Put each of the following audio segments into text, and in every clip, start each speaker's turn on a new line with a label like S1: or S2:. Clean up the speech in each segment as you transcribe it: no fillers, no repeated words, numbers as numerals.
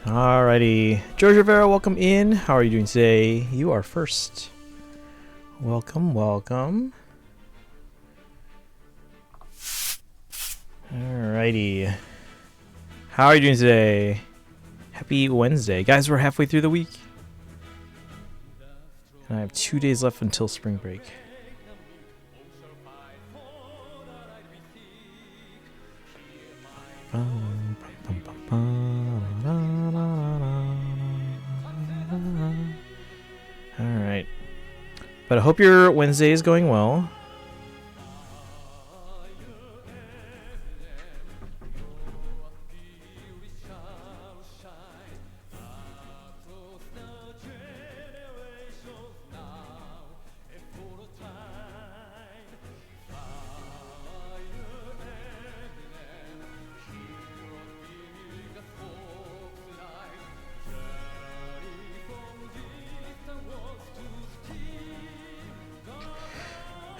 S1: Alrighty, George Rivera, welcome in. How are you doing today? You are first. Welcome, welcome. Alrighty. How are you doing today? Happy Wednesday. Guys, we're halfway through the week. And I have 2 days left until spring break. Alright. But I hope your Wednesday is going well.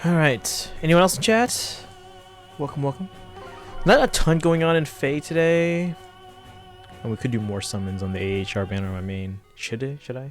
S1: Alright, anyone else in chat? Welcome, welcome. Not a ton going on in Fae today. And we could do more summons on the AHR banner on my main. Should I?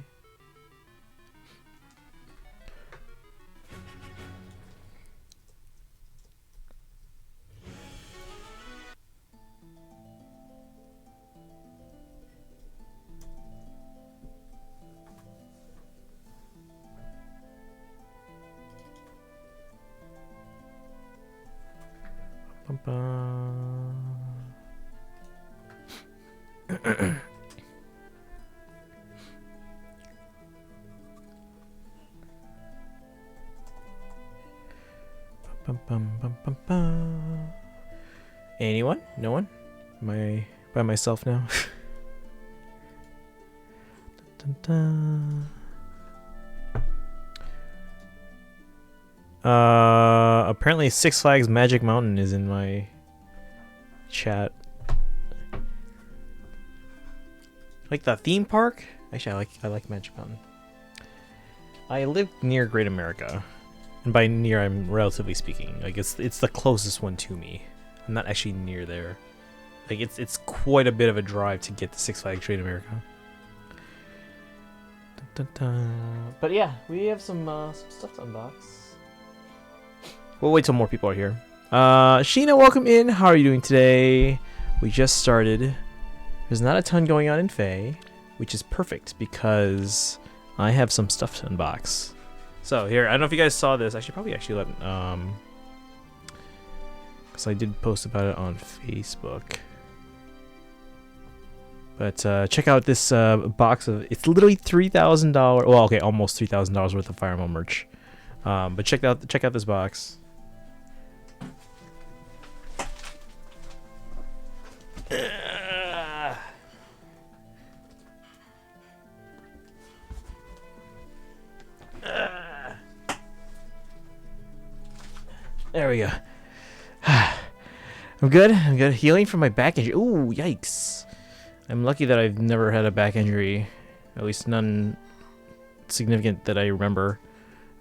S1: Anyone? No one? Am I by myself now? Dun, dun, dun. Apparently Six Flags Magic Mountain is in my chat. Like the theme park? Actually, I like Magic Mountain. I live near Great America. And by near, I'm relatively speaking. Like it's the closest one to me. I'm not actually near there. Like it's quite a bit of a drive to get to Six Flags Great America. Dun, dun, dun. But yeah, we have some stuff to unbox. We'll wait till more people are here. Sheena, welcome in. How are you doing today? We just started. There's not a ton going on in Fae, which is perfect because I have some stuff to unbox. So here, I don't know if you guys saw this. I should probably actually let because I did post about it on Facebook. But check out this box of, it's literally $3,000. Well, okay, almost $3,000 worth of Fire Emblem merch. But check out this box. There we go. I'm good. Healing from my back injury. Ooh, yikes. I'm lucky that I've never had a back injury. At least none significant that I remember.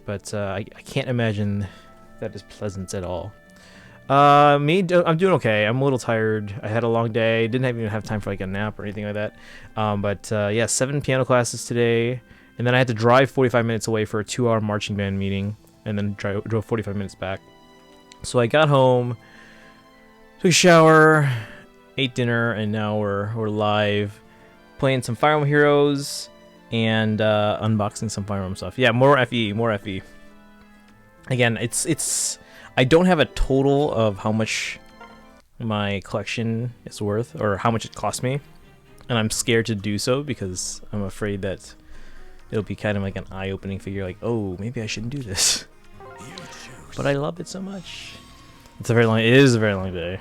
S1: But I can't imagine that is pleasant at all. I'm doing okay. I'm a little tired. I had a long day. Didn't even have time for like a nap or anything like that. But yeah, 7 piano classes today. And then I had to drive 45 minutes away for a 2-hour marching band meeting. And then drove 45 minutes back. So I got home, took a shower, ate dinner, and now we're live playing some Fire Emblem Heroes and unboxing some Fire Emblem stuff. Yeah, more FE. Again, it's I don't have a total of how much my collection is worth or how much it cost me, and I'm scared to do so because I'm afraid that it'll be kind of like an eye-opening figure, like, oh, maybe I shouldn't do this. But I love it so much. It is a very long day.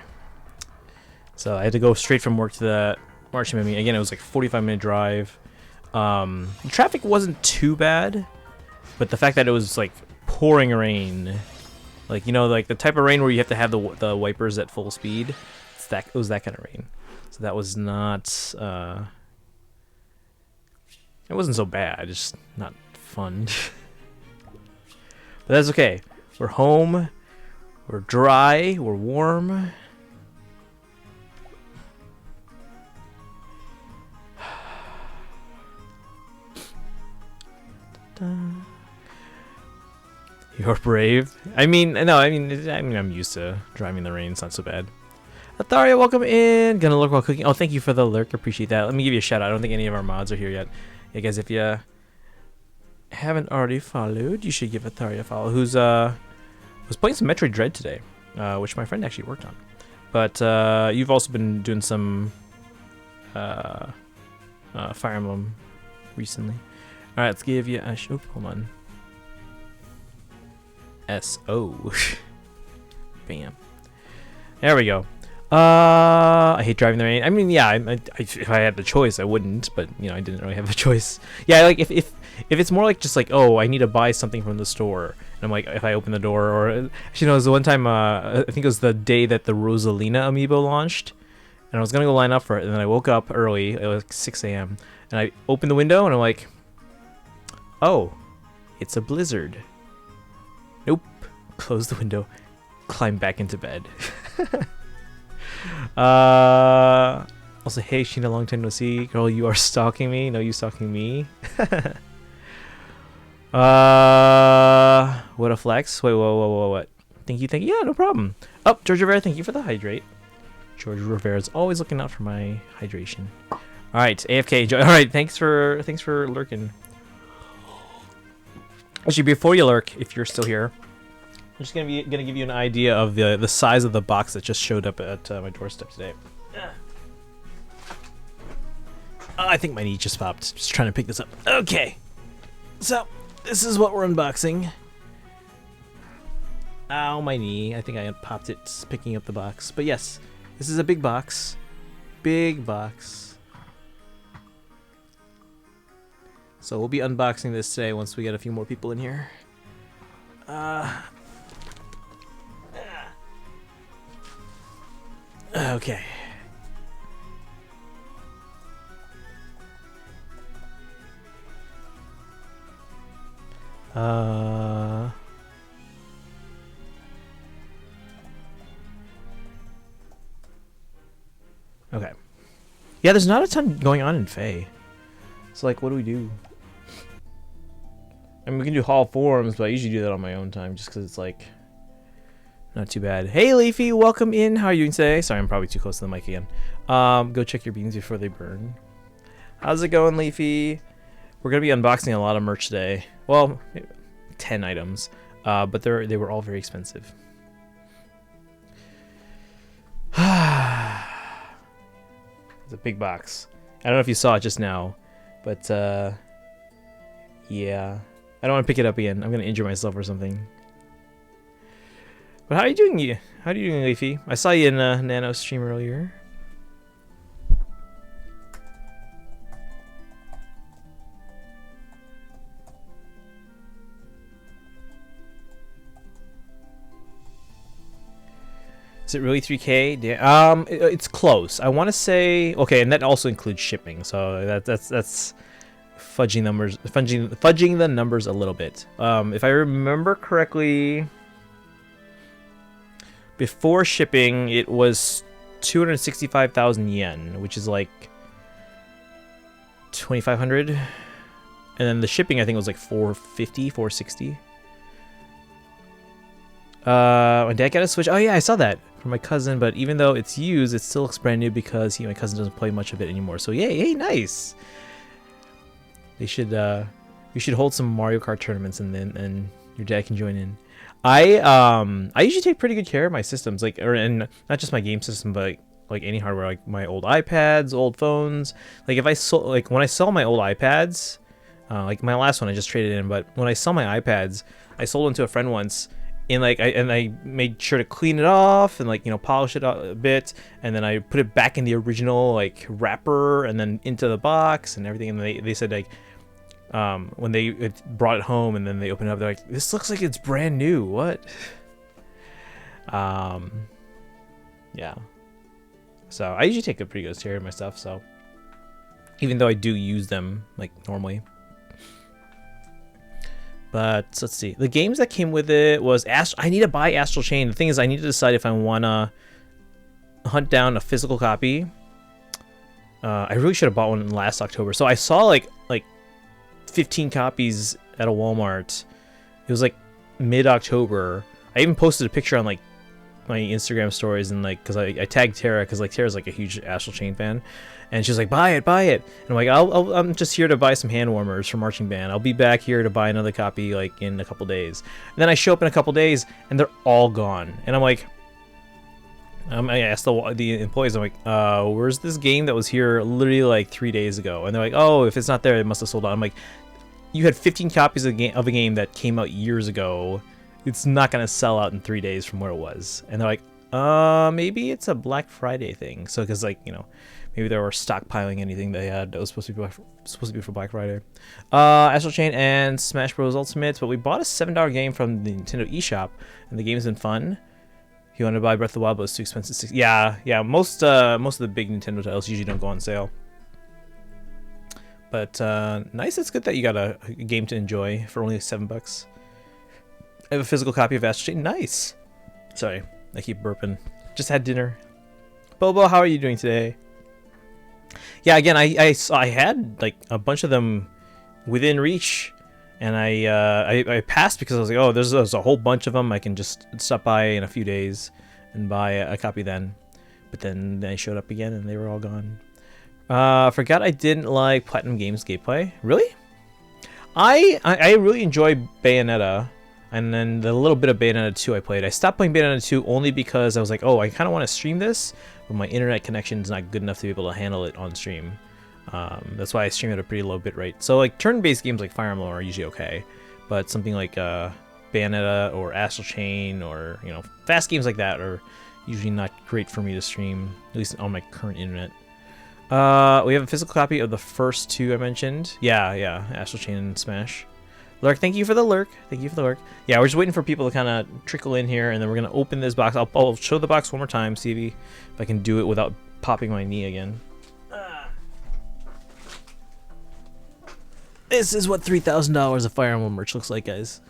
S1: So I had to go straight from work to that marching band meeting. Again, it was like a 45-minute drive. The traffic wasn't too bad, but the fact that it was like pouring rain, like, you know, like the type of rain where you have to have the wipers at full speed. It was that kind of rain. So that was not. It wasn't so bad. Just not fun. But that's okay. We're home, we're dry, we're warm. You're brave. I'm used to driving in the rain. It's not so bad. Atharia, welcome in. Gonna lurk while cooking. Oh, thank you for the lurk. Appreciate that. Let me give you a shout out. I don't think any of our mods are here yet. Yeah, guys, if you haven't already followed, you should give Atharia a follow. Who's was playing some Metroid Dread today, which my friend actually worked on. But you've also been doing some Fire Emblem recently. All right, let's give you a hold on. SO. Bam. There we go. I hate driving the rain. I mean, yeah, if I had the choice, I wouldn't, but you know, I didn't really have a choice. Yeah, like if it's more like just like, oh, I need to buy something from the store, and I'm like, if I open the door, or actually, you know, it was the one time, I think it was the day that the Rosalina amiibo launched, and I was gonna go line up for it, and then I woke up early, it was like 6 a.m., and I opened the window, and I'm like, oh, it's a blizzard. Nope. Close the window, climb back into bed. Also, hey Sheena, long time no see. Girl, you are stalking me. No, you stalking me. What a flex. Wait, whoa, what? Thank you. Yeah, no problem. Oh, George Rivera, thank you for the hydrate. George Rivera is always looking out for my hydration. All right, AFK. All right, thanks for lurking. Actually, before you lurk, if you're still here, I'm just gonna give you an idea of the size of the box that just showed up at my doorstep today. I think my knee just popped. Just trying to pick this up. Okay, so this is what we're unboxing. Ow, my knee. I think I popped it picking up the box. But yes, this is a big box. Big box. So we'll be unboxing this today once we get a few more people in here. Okay. Okay. Yeah, there's not a ton going on in Faye. So, like, what do we do? I mean, we can do Hall Forums, but I usually do that on my own time just because it's, like, not too bad. Hey, Leafy, welcome in. How are you doing today? Sorry, I'm probably too close to the mic again. Go check your beans before they burn. How's it going, Leafy? We're going to be unboxing a lot of merch today. Well, 10 items, but they were all very expensive. It's a big box. I don't know if you saw it just now, but yeah. I don't want to pick it up again. I'm gonna injure myself or something. But how are you doing? How are you doing, Leafy? I saw you in Nano stream earlier. Is it really 3K? Yeah, it's close. I want to say okay, and that also includes shipping. So that's fudging the numbers a little bit. If I remember correctly, before shipping, it was 265,000 yen, which is like 2,500, and then the shipping I think was like 450, 460. My dad got a Switch. Oh yeah, I saw that from my cousin. But even though it's used, it still looks brand new because my cousin doesn't play much of it anymore. So yay, nice. They should we should hold some Mario Kart tournaments and your dad can join in. I usually take pretty good care of my systems, and not just my game system, but like any hardware, like my old iPads, old phones. Like if I sold, when I sell my old iPads, like my last one I just traded in, but when I sell my iPads, I sold one to a friend once. And I made sure to clean it off and polish it a bit, and then I put it back in the original wrapper and then into the box and everything. And they said when they brought it home and then they opened it up, they're like, "This looks like it's brand new. What?" Yeah. So I usually take a pretty good care of my stuff. So even though I do use them normally. But let's see. The games that came with it was I need to buy Astral Chain. The thing is, I need to decide if I want to hunt down a physical copy. I really should have bought one last October. So I saw like 15 copies at a Walmart. It was mid-October. I even posted a picture on my Instagram stories and because I tagged Tara because Tara's a huge Astral Chain fan. And she's like, buy it. And I'm like, I'm just here to buy some hand warmers for marching band. I'll be back here to buy another copy in a couple days. And then I show up in a couple days and they're all gone. And I'm like, I asked the employees, I'm like, where's this game that was here literally 3 days ago? And they're like, oh, if it's not there, it must have sold out. I'm like, you had 15 copies of a game that came out years ago. It's not gonna sell out in 3 days from where it was. And they're like, maybe it's a Black Friday thing. So because maybe they were stockpiling anything they had that was supposed to be for Black Friday. Astral Chain and Smash Bros. Ultimate, but we bought a $7 game from the Nintendo eShop, and the game's been fun. If you want to buy Breath of the Wild, but it's too expensive. Yeah. Most of the big Nintendo titles usually don't go on sale. But nice. It's good that you got a game to enjoy for only $7. I have a physical copy of Astral Chain. Nice. Sorry, I keep burping. Just had dinner. Bobo, how are you doing today? Yeah, again, I had a bunch of them within reach, and I passed because I was like, oh, there's a whole bunch of them. I can just stop by in a few days and buy a copy then. But then they showed up again and they were all gone. Forgot I didn't like Platinum Games gameplay. Really? I really enjoy Bayonetta. And then the little bit of Bayonetta 2 I played. I stopped playing Bayonetta 2 only because I was like, oh, I kind of want to stream this, but my internet connection is not good enough to be able to handle it on stream. That's why I stream at a pretty low bit rate. So turn-based games like Fire Emblem are usually okay, but something like Bayonetta or Astral Chain or fast games like that are usually not great for me to stream, at least on my current internet. We have a physical copy of the first two I mentioned. Yeah, Astral Chain and Smash. Lurk, thank you for the lurk. Yeah, we're just waiting for people to kind of trickle in here, and then we're going to open this box. I'll show the box one more time, see if I can do it without popping my knee again. This is what $3,000 of Fire Emblem merch looks like, guys.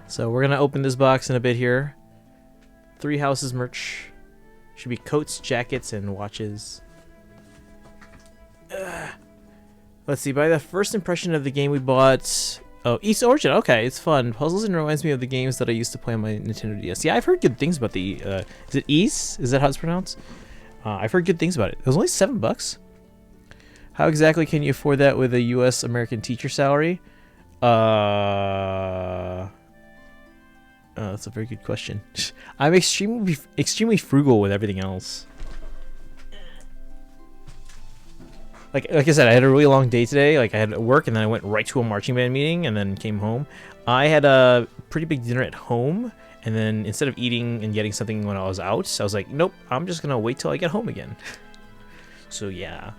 S1: So we're going to open this box in a bit here. Three Houses merch. Should be coats, jackets, and watches. Let's see, by the first impression of the game we bought... Oh, East Origin, okay, it's fun. Puzzles and reminds me of the games that I used to play on my Nintendo DS. Yeah, I've heard good things about the... is it East? Is that how it's pronounced? I've heard good things about it. It was only $7. How exactly can you afford that with a US American teacher salary? That's a very good question. I'm extremely frugal with everything else. Like I said, I had a really long day today. Like I had work, and then I went right to a marching band meeting, and then came home. I had a pretty big dinner at home, and then instead of eating and getting something when I was out, I was like, nope, I'm just gonna wait till I get home again. So yeah,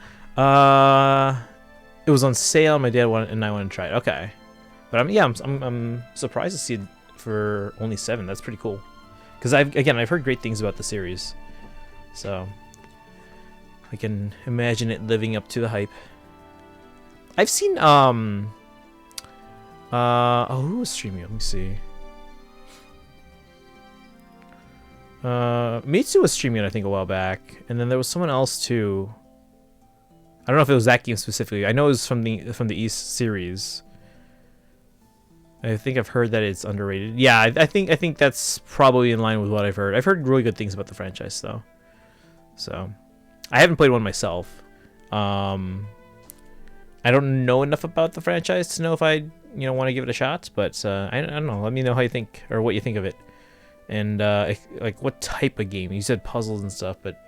S1: it was on sale. My dad wanted, and I wanted to try it. Okay, but I'm surprised to see it for only $7. That's pretty cool. Because I've heard great things about the series, so I can imagine it living up to the hype. I've seen who was streaming? Let me see. Mitsu was streaming it, I think, a while back, and then there was someone else too. I don't know if it was that game specifically. I know it was from the East series. I think I've heard that it's underrated. Yeah, I think that's probably in line with what I've heard. I've heard really good things about the franchise though. So, I haven't played one myself. I don't know enough about the franchise to know if I want to give it a shot, but I don't know. Let me know how you think or what you think of it. And like what type of game? You said puzzles and stuff, but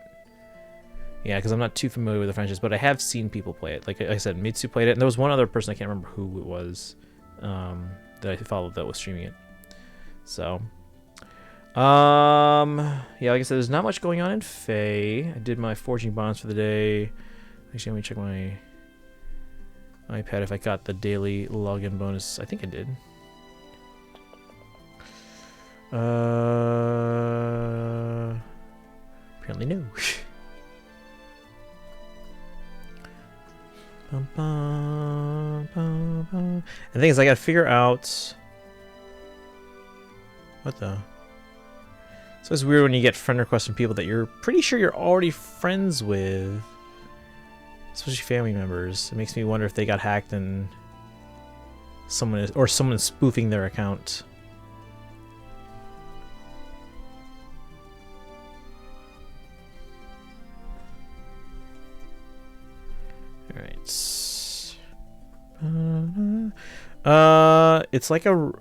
S1: yeah, because I'm not too familiar with the franchise, but I have seen people play it. Like I said, Mitsu played it, and there was one other person, I can't remember who it was, that I followed that was streaming it. So, yeah, like I said, there's not much going on in Faye. I did my forging bonds for the day. Actually, let me check my iPad if I got the daily login bonus. I think I did. Apparently no. And the thing is, I gotta figure out what the. So it's weird when you get friend requests from people that you're pretty sure you're already friends with, especially family members. It makes me wonder if they got hacked and someone is spoofing their account. Alright. It's like a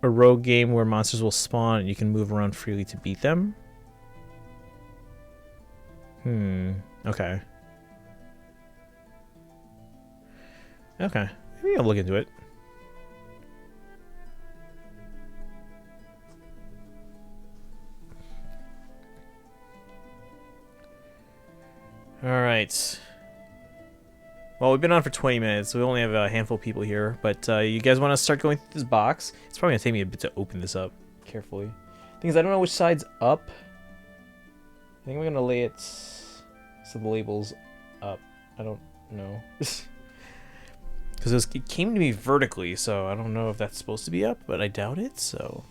S1: rogue game where monsters will spawn and you can move around freely to beat them. Okay. Okay. Maybe I'll look into it. Alright. Well, we've been on for 20 minutes, so we only have a handful of people here. But you guys want to start going through this box? It's probably going to take me a bit to open this up carefully. Thing is, I don't know which side's up. I think we're going to lay it so the label's up. I don't know. Because it came to me vertically, so I don't know if that's supposed to be up, but I doubt it, so...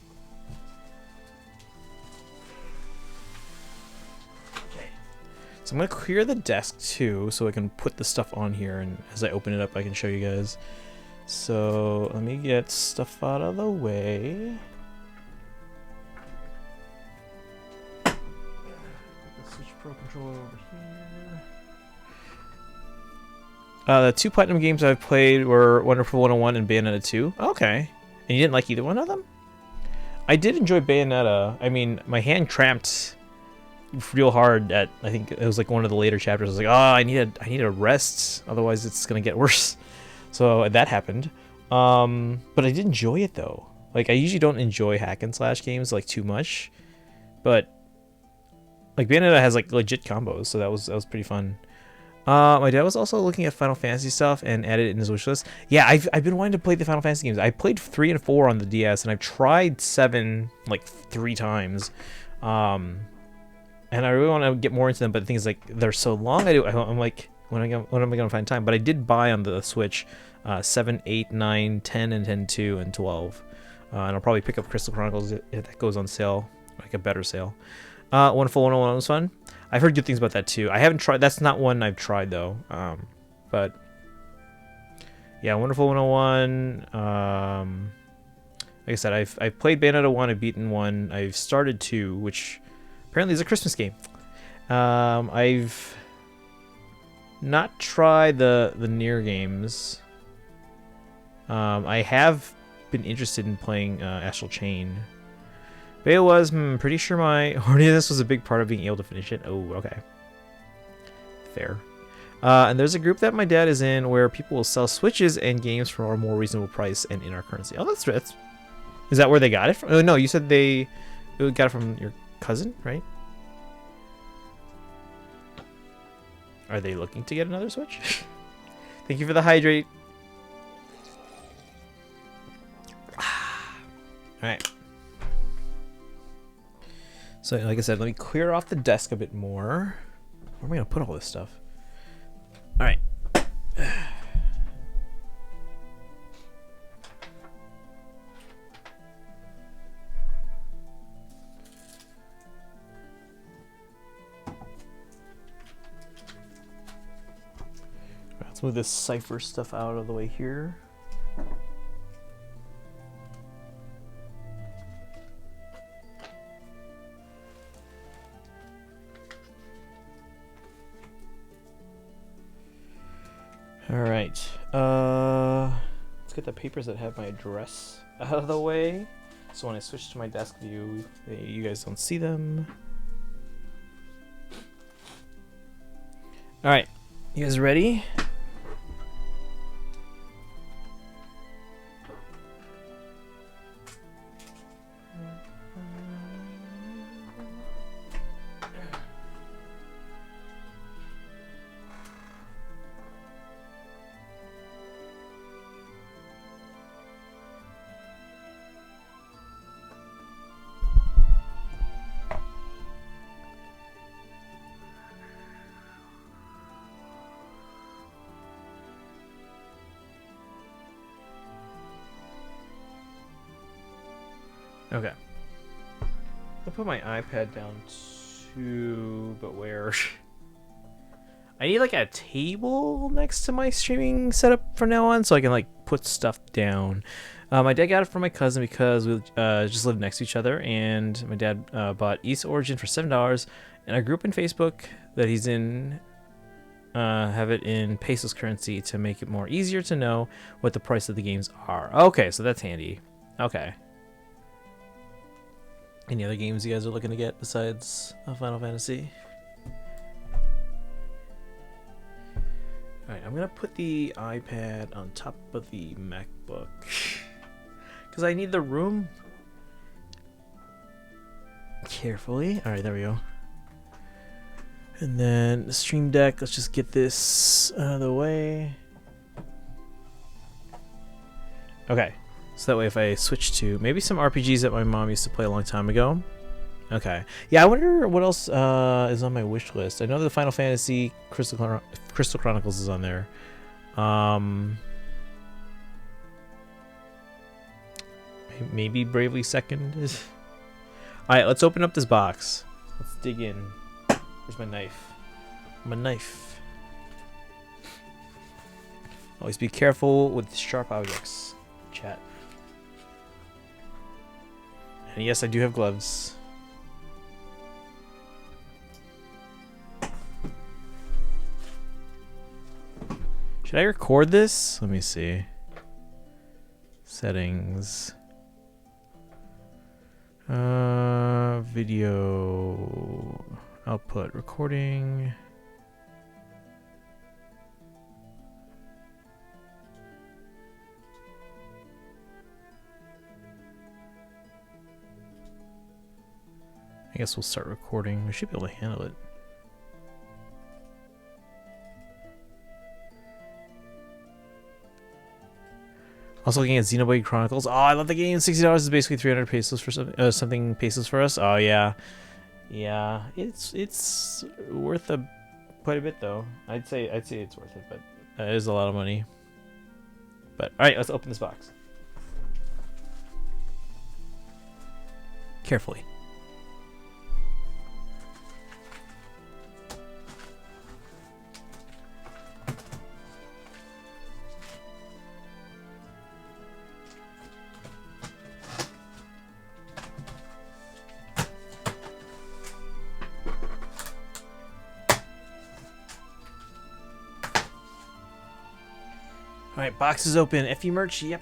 S1: So I'm going to clear the desk too, so I can put the stuff on here, and as I open it up I can show you guys. So let me get stuff out of the way. Put the Switch Pro controller over here. The 2 platinum games I've played were Wonderful 101 and Bayonetta 2. Okay. And you didn't like either one of them? I did enjoy Bayonetta. I mean, my hand cramped real hard at, I think it was like one of the later chapters. I was like, oh, I need a rest, otherwise it's gonna get worse. So that happened. But I did enjoy it though. Like, I usually don't enjoy hack and slash games like too much, but like Bayonetta has like legit combos, so that was pretty fun. My dad was also looking at Final Fantasy stuff and added it in his wish list. Yeah, I've been wanting to play the Final Fantasy games. I played 3 and 4 on the DS, and I've tried 7 like 3 times. And I really want to get more into them, but the thing is, like, they're so long. I'm like, when am I gonna find time? But I did buy on the Switch 7, 8, 9, 10, and 10, 2, and 12. And I'll probably pick up Crystal Chronicles if that goes on sale, like a better sale. Wonderful 101 was fun. I've heard good things about that too. I haven't tried. That's not one I've tried though. But yeah, Wonderful 101. Like I said, I've played Bayonetta 1. I've beaten 1. I've started 2, which apparently is a Christmas game. I've not tried the Nier games. I have been interested in playing Astral Chain. But it was, pretty sure my horniness was a big part of being able to finish it. Oh, okay. Fair. And there's a group that my dad is in where people will sell Switches and games for a more reasonable price and in our currency. Oh, that's is that where they got it from? Oh, no, you said they got it from your cousin, right? Are they looking to get another Switch? Thank you for the hydrate. Alright. So, like I said, let me clear off the desk a bit more. Where am I going to put all this stuff? Alright. Let's move this cipher stuff out of the way here. All right. Let's get the papers that have my address out of the way. So when I switch to my desk view, you guys don't see them. All right. You guys ready? Okay. I'll put my iPad down too, but where? I need like a table next to my streaming setup from now on so I can like put stuff down. My dad got it from my cousin because we just lived next to each other, and my dad bought East Origin for $7, and our group in Facebook that he's in have it in pesos currency to make it more easier to know what the price of the games are. Okay, so that's handy. Okay. Any other games you guys are looking to get besides Final Fantasy? Alright, I'm going to put the iPad on top of the MacBook. Because I need the room. Carefully. Alright, there we go. And then the Stream Deck, let's just get this out of the way. Okay. So that way if I switch to maybe some RPGs that my mom used to play a long time ago. Okay. Yeah, I wonder what else is on my wish list. I know the Final Fantasy Crystal Chronicles is on there. Maybe Bravely Second is... Alright, let's open up this box. Let's dig in. Where's my knife? My knife. Always be careful with sharp objects, chat. And yes, I do have gloves. Should I record this? Let me see. Settings. Video. Output. Recording. I guess we'll start recording. We should be able to handle it. Also looking at Xenoblade Chronicles. Oh, I love the game. $60 is basically 300 pesos for something pesos for us. Oh yeah, yeah. It's worth quite a bit though. I'd say it's worth it, but it is a lot of money. But all right, let's open this box carefully. Alright, box is open. FE merch. Yep.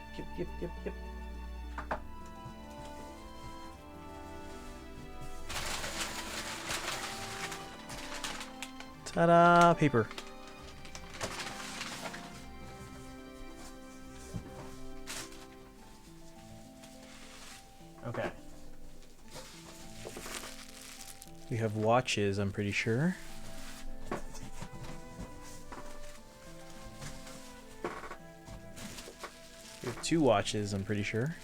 S1: Ta-da! Paper. Okay. We have watches, I'm pretty sure. We have 2 watches, I'm pretty sure.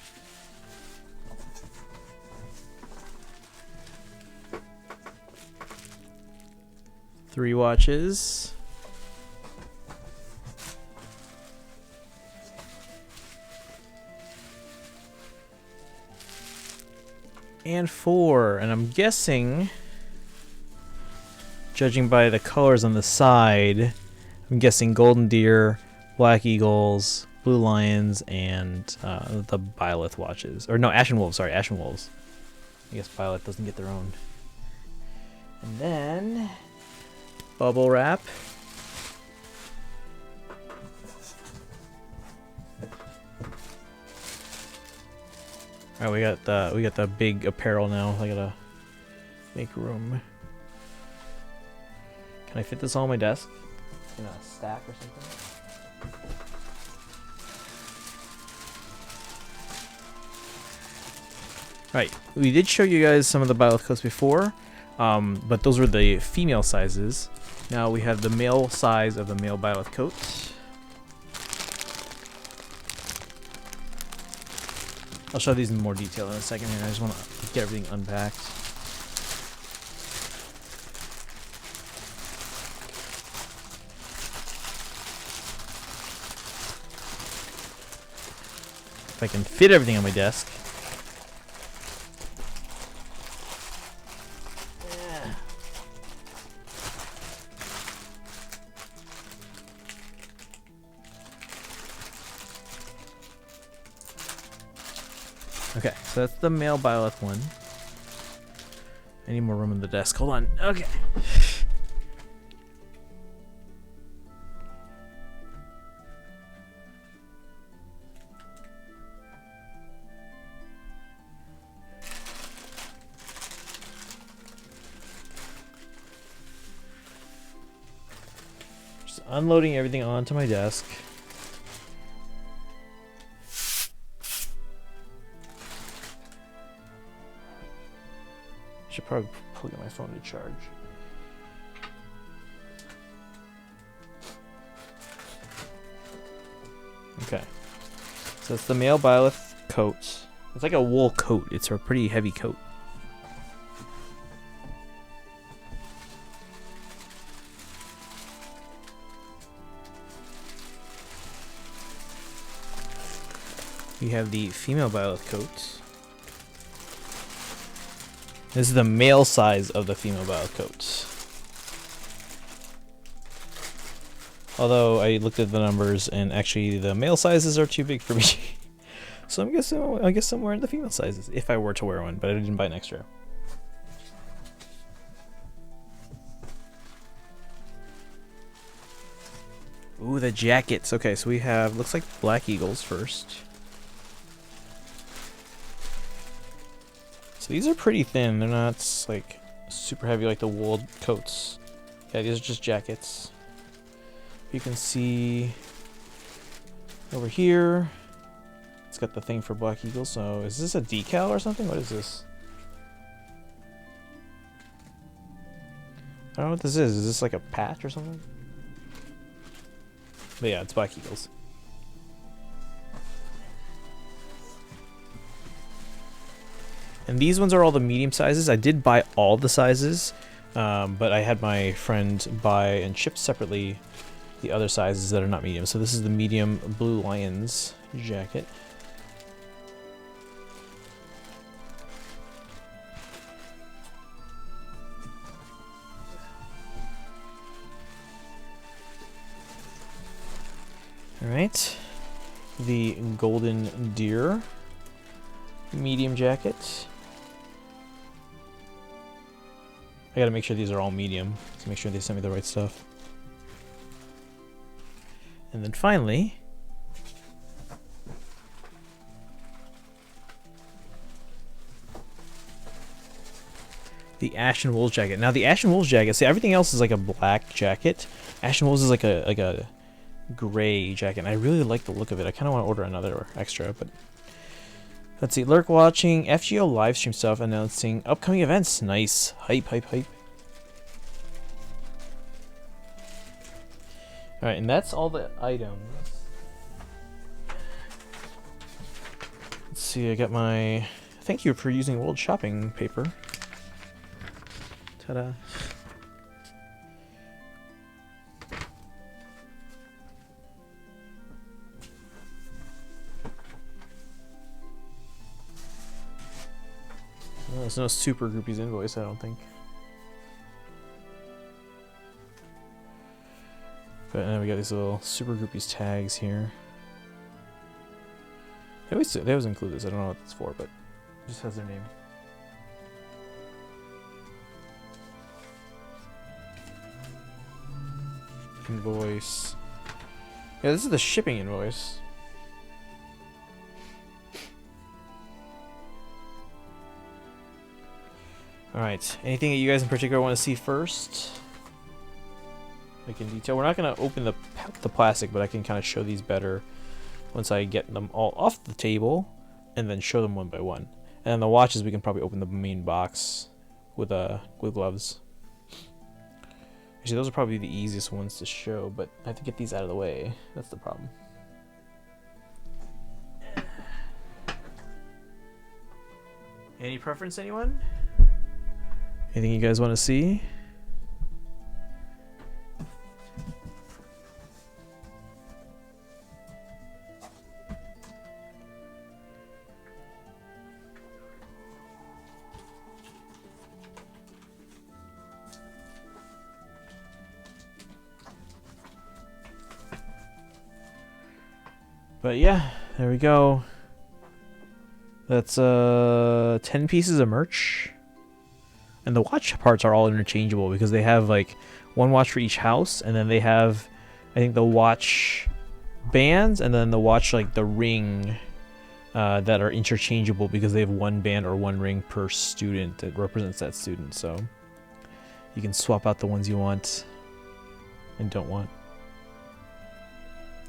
S1: Three watches. And 4. And I'm guessing, judging by the colors on the side, I'm guessing golden deer, black eagles, blue lions, and the Byleth watches. Or no, ashen wolves. Sorry, ashen wolves. I guess Byleth doesn't get their own. And then bubble wrap. All right, we got the big apparel now. I gotta make room. Can I fit this all on my desk in a stack or something? Right, we did show you guys some of the Byleth coats before, but those were the female sizes. Now we have the male size of the male Byleth coat. I'll show these in more detail in a second here. I just want to get everything unpacked. If I can fit everything on my desk. Okay, so that's the male Byleth one. I need more room on the desk. Hold on. Okay. Just unloading everything onto my desk. Should probably plug in my phone to charge. Okay, so it's the male Byleth coat. It's like a wool coat. It's a pretty heavy coat. We have the female Byleth coat. This is the male size of the female Byleth coats. Although I looked at the numbers and actually the male sizes are too big for me. So I'm guessing I guess I'm wearing the female sizes if I were to wear one, but I didn't buy an extra. Ooh, the jackets. Okay, so we have, looks like black eagles first. So these are pretty thin. They're not like super heavy like the wool coats. Yeah, these are just jackets. You can see over here, it's got the thing for black eagles. So is this a decal or something? What is this? I don't know what this is. Is this like a patch or something? But yeah, it's black eagles. And these ones are all the medium sizes. I did buy all the sizes, but I had my friend buy and ship separately the other sizes that are not medium. So this is the medium Blue Lions jacket. All right, the Golden Deer medium jacket. I gotta make sure these are all medium to make sure they send me the right stuff. And then finally, The Ashen Wolves jacket. Now the Ashen Wolves jacket, see everything else is like a black jacket. Ashen Wolves is like a gray jacket. And I really like the look of it. I kind of want to order another extra, but let's see. Lurk watching FGO live stream stuff announcing upcoming events. Nice. Hype, hype, hype. Alright, and that's all the items. Let's see, I got my thank you for using old shopping paper. Ta-da. Well, there's no Super Groupies invoice, I don't think. But then we got these little Super Groupies tags here. They always include this. I don't know what it's for, but it just has their name. Invoice. Yeah, this is the shipping invoice. Alright, anything that you guys in particular want to see first? Like in detail. We're not going to open the plastic, but I can kind of show these better once I get them all off the table and then show them one by one. And then the watches, we can probably open the main box with gloves. Actually, those are probably the easiest ones to show, but I have to get these out of the way. That's the problem. Any preference, anyone? Anything you guys want to see? But yeah, there we go. That's 10 pieces of merch. And the watch parts are all interchangeable because they have like one watch for each house, and then they have, I think, the watch bands, and then the watch like the ring that are interchangeable because they have one band or one ring per student that represents that student. So you can swap out the ones you want and don't want.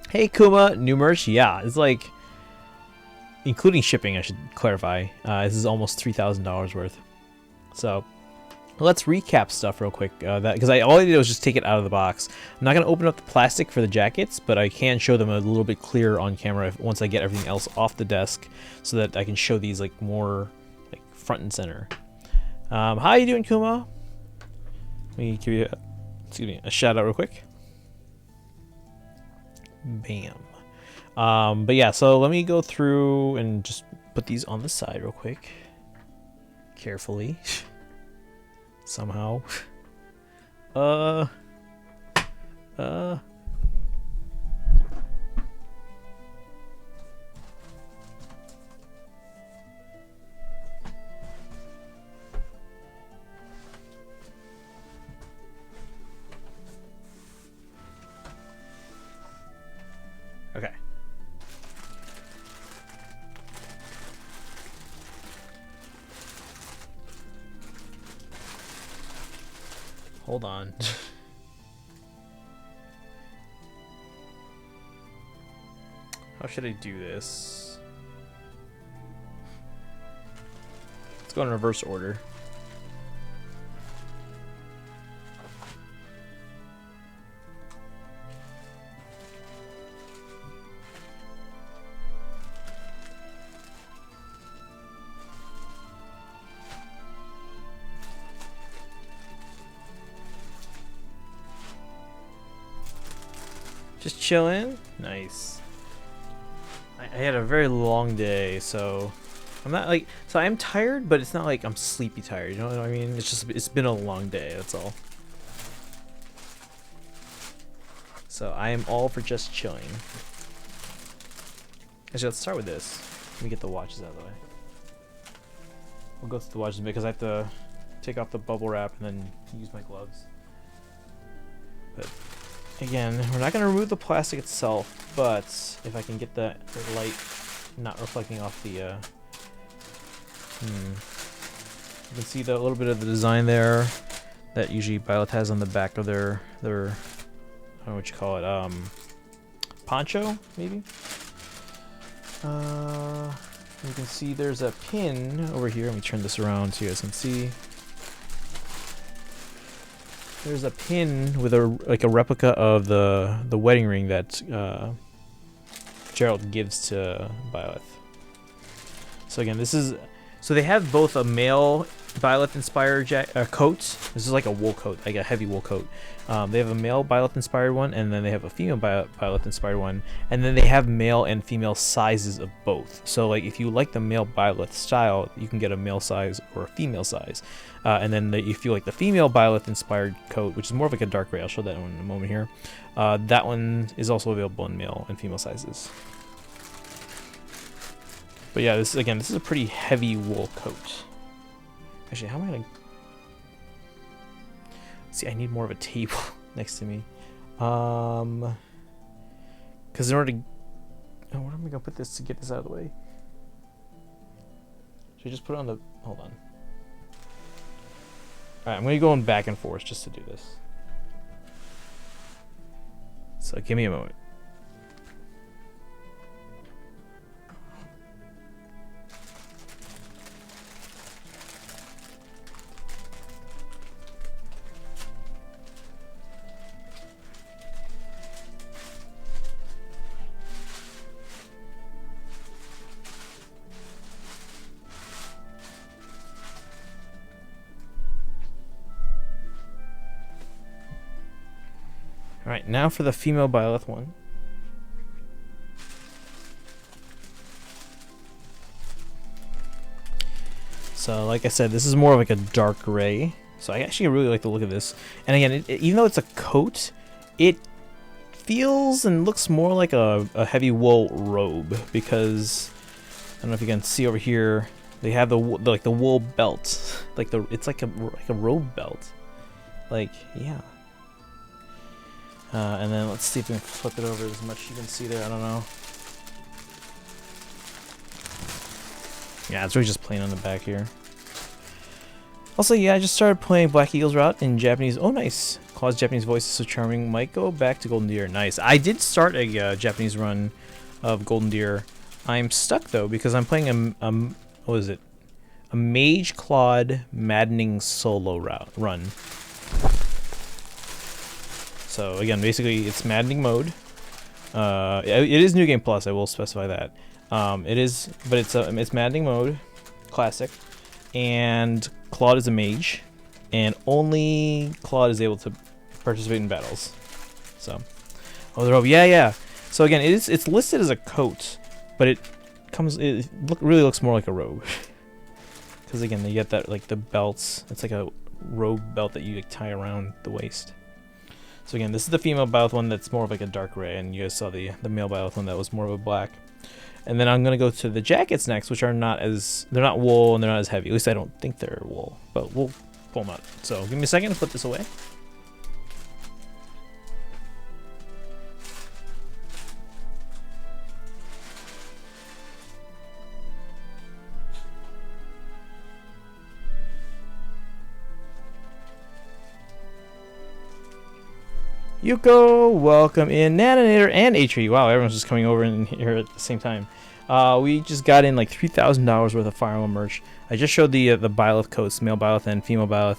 S1: Hey Kuma, new merch? Yeah, it's like, including shipping, I should clarify. This is almost $3,000 worth. So let's recap stuff real quick. Because all I did was just take it out of the box. I'm not gonna open up the plastic for the jackets, but I can show them a little bit clearer on camera once I get everything else off the desk, so that I can show these like more like front and center. How you doing, Kuma? Let me give you a shout out real quick. Bam. But yeah, so let me go through and just put these on the side real quick. Carefully. Somehow. Okay. Hold on. How should I do this? Let's go in reverse order. Just chilling. Nice. I had a very long day, so I'm not like, so I'm tired, but it's not like I'm sleepy tired, you know what I mean? It's just, it's been a long day, that's all. So I am all for just chilling. Actually, let's start with this. Let me get the watches out of the way. We'll go through the watches a bit because I have to take off the bubble wrap and then use my gloves. But again, we're not going to remove the plastic itself, but if I can get the light not reflecting off the You can see the little bit of the design there that usually Byleth has on the back of their I don't know what you call it, poncho maybe. You can see there's a pin over here. Let me turn this around so you guys can see. There's a pin with a replica of the wedding ring that Gerald gives to Byleth. So again, so they have both a male Byleth inspired coat. This is like a wool coat, like a heavy wool coat. They have a male Byleth inspired one, and then they have a female Byleth inspired one, and then they have male and female sizes of both. So like if you like the male Byleth style, you can get a male size or a female size. And then if you like the female Byleth inspired coat, which is more of like a dark gray, I'll show that one in a moment here. That one is also available in male and female sizes. But yeah, this is a pretty heavy wool coat. Actually, how am I gonna... See, I need more of a table next to me. Because in order to... Oh, where am I gonna put this to get this out of the way? Should I just put it on the... Hold on. Alright, I'm gonna go back and forth just to do this. So give me a moment. Alright, now for the female Byleth one. So, like I said, this is more of like a dark gray. So I actually really like the look of this. And again, even though it's a coat, it feels and looks more like a heavy wool robe, because I don't know if you can see over here, they have the wool belt, it's like a robe belt, like yeah. And then let's see if we can flip it over as much as you can see there. I don't know. Yeah, it's really just plain on the back here. Also, yeah, I just started playing Black Eagle's Route in Japanese. Oh, nice. Claw's Japanese voice is so charming. Might go back to Golden Deer. Nice. I did start a Japanese run of Golden Deer. I'm stuck, though, because I'm playing what is it? A Mage Claude Maddening Solo run. So again, basically it's maddening mode. It is New Game Plus, I will specify that. It is, but it's maddening mode, classic, and Claude is a mage, and only Claude is able to participate in battles. So, oh, the robe, yeah. So again, it's listed as a coat, but it really looks more like a robe. Because again, you get that like the belts. It's like a robe belt that you like, tie around the waist. So again, this is the female Byleth one that's more of like a dark gray, and you guys saw the male Byleth one that was more of a black. And then I'm gonna go to the jackets next, which are they're not wool and they're not as heavy. At least I don't think they're wool, but we'll pull them out. So give me a second to put this away. Yuko, welcome in. Naninator and Atri. Wow, everyone's just coming over in here at the same time. We just got in like $3,000 worth of Fire Emblem merch. I just showed the Byleth coats, male Byleth and female Byleth.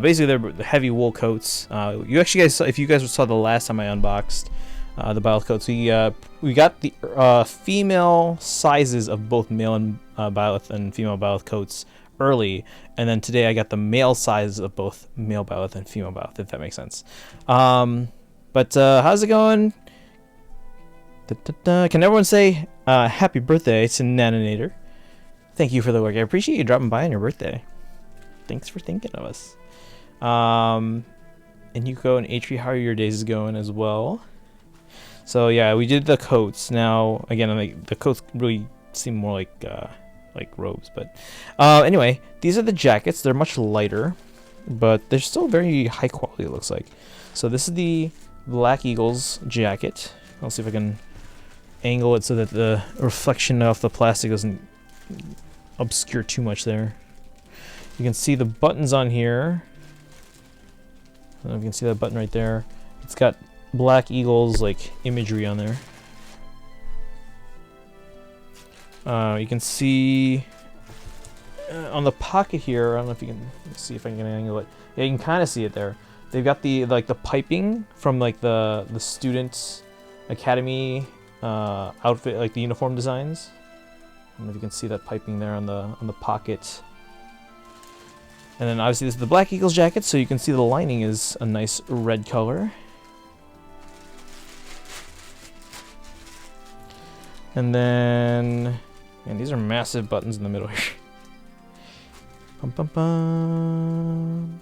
S1: Basically, they're the heavy wool coats. You actually guys, if you guys saw the last time I unboxed the Byleth coats, we got the female sizes of both male and Byleth and female Byleth coats early, and then today I got the male sizes of both male Byleth and female Byleth, if that makes sense. But how's it going? Can everyone say happy birthday to Naninator? Thank you for the work. I appreciate you dropping by on your birthday. Thanks for thinking of us. And Yuko and Atri, how are your days going as well? So yeah, we did the coats. Now again, like the coats really seem more like robes, but anyway, these are the jackets. They're much lighter, but they're still very high quality, it looks like. So this is the Black Eagles jacket. I'll see if I can angle it so that the reflection off the plastic doesn't obscure too much there. You can see the buttons on here. I don't know if you can see that button right there. It's got Black Eagles like imagery on there. You can see on the pocket here. I don't know if you can see if I can angle it. Yeah, you can kind of see it there. They've got the the piping from like the student academy outfit, like the uniform designs. I don't know if you can see that piping there on the pocket. And then obviously this is the Black Eagles jacket, so you can see the lining is a nice red color. And then, and these are massive buttons in the middle here. Bum, bum, bum.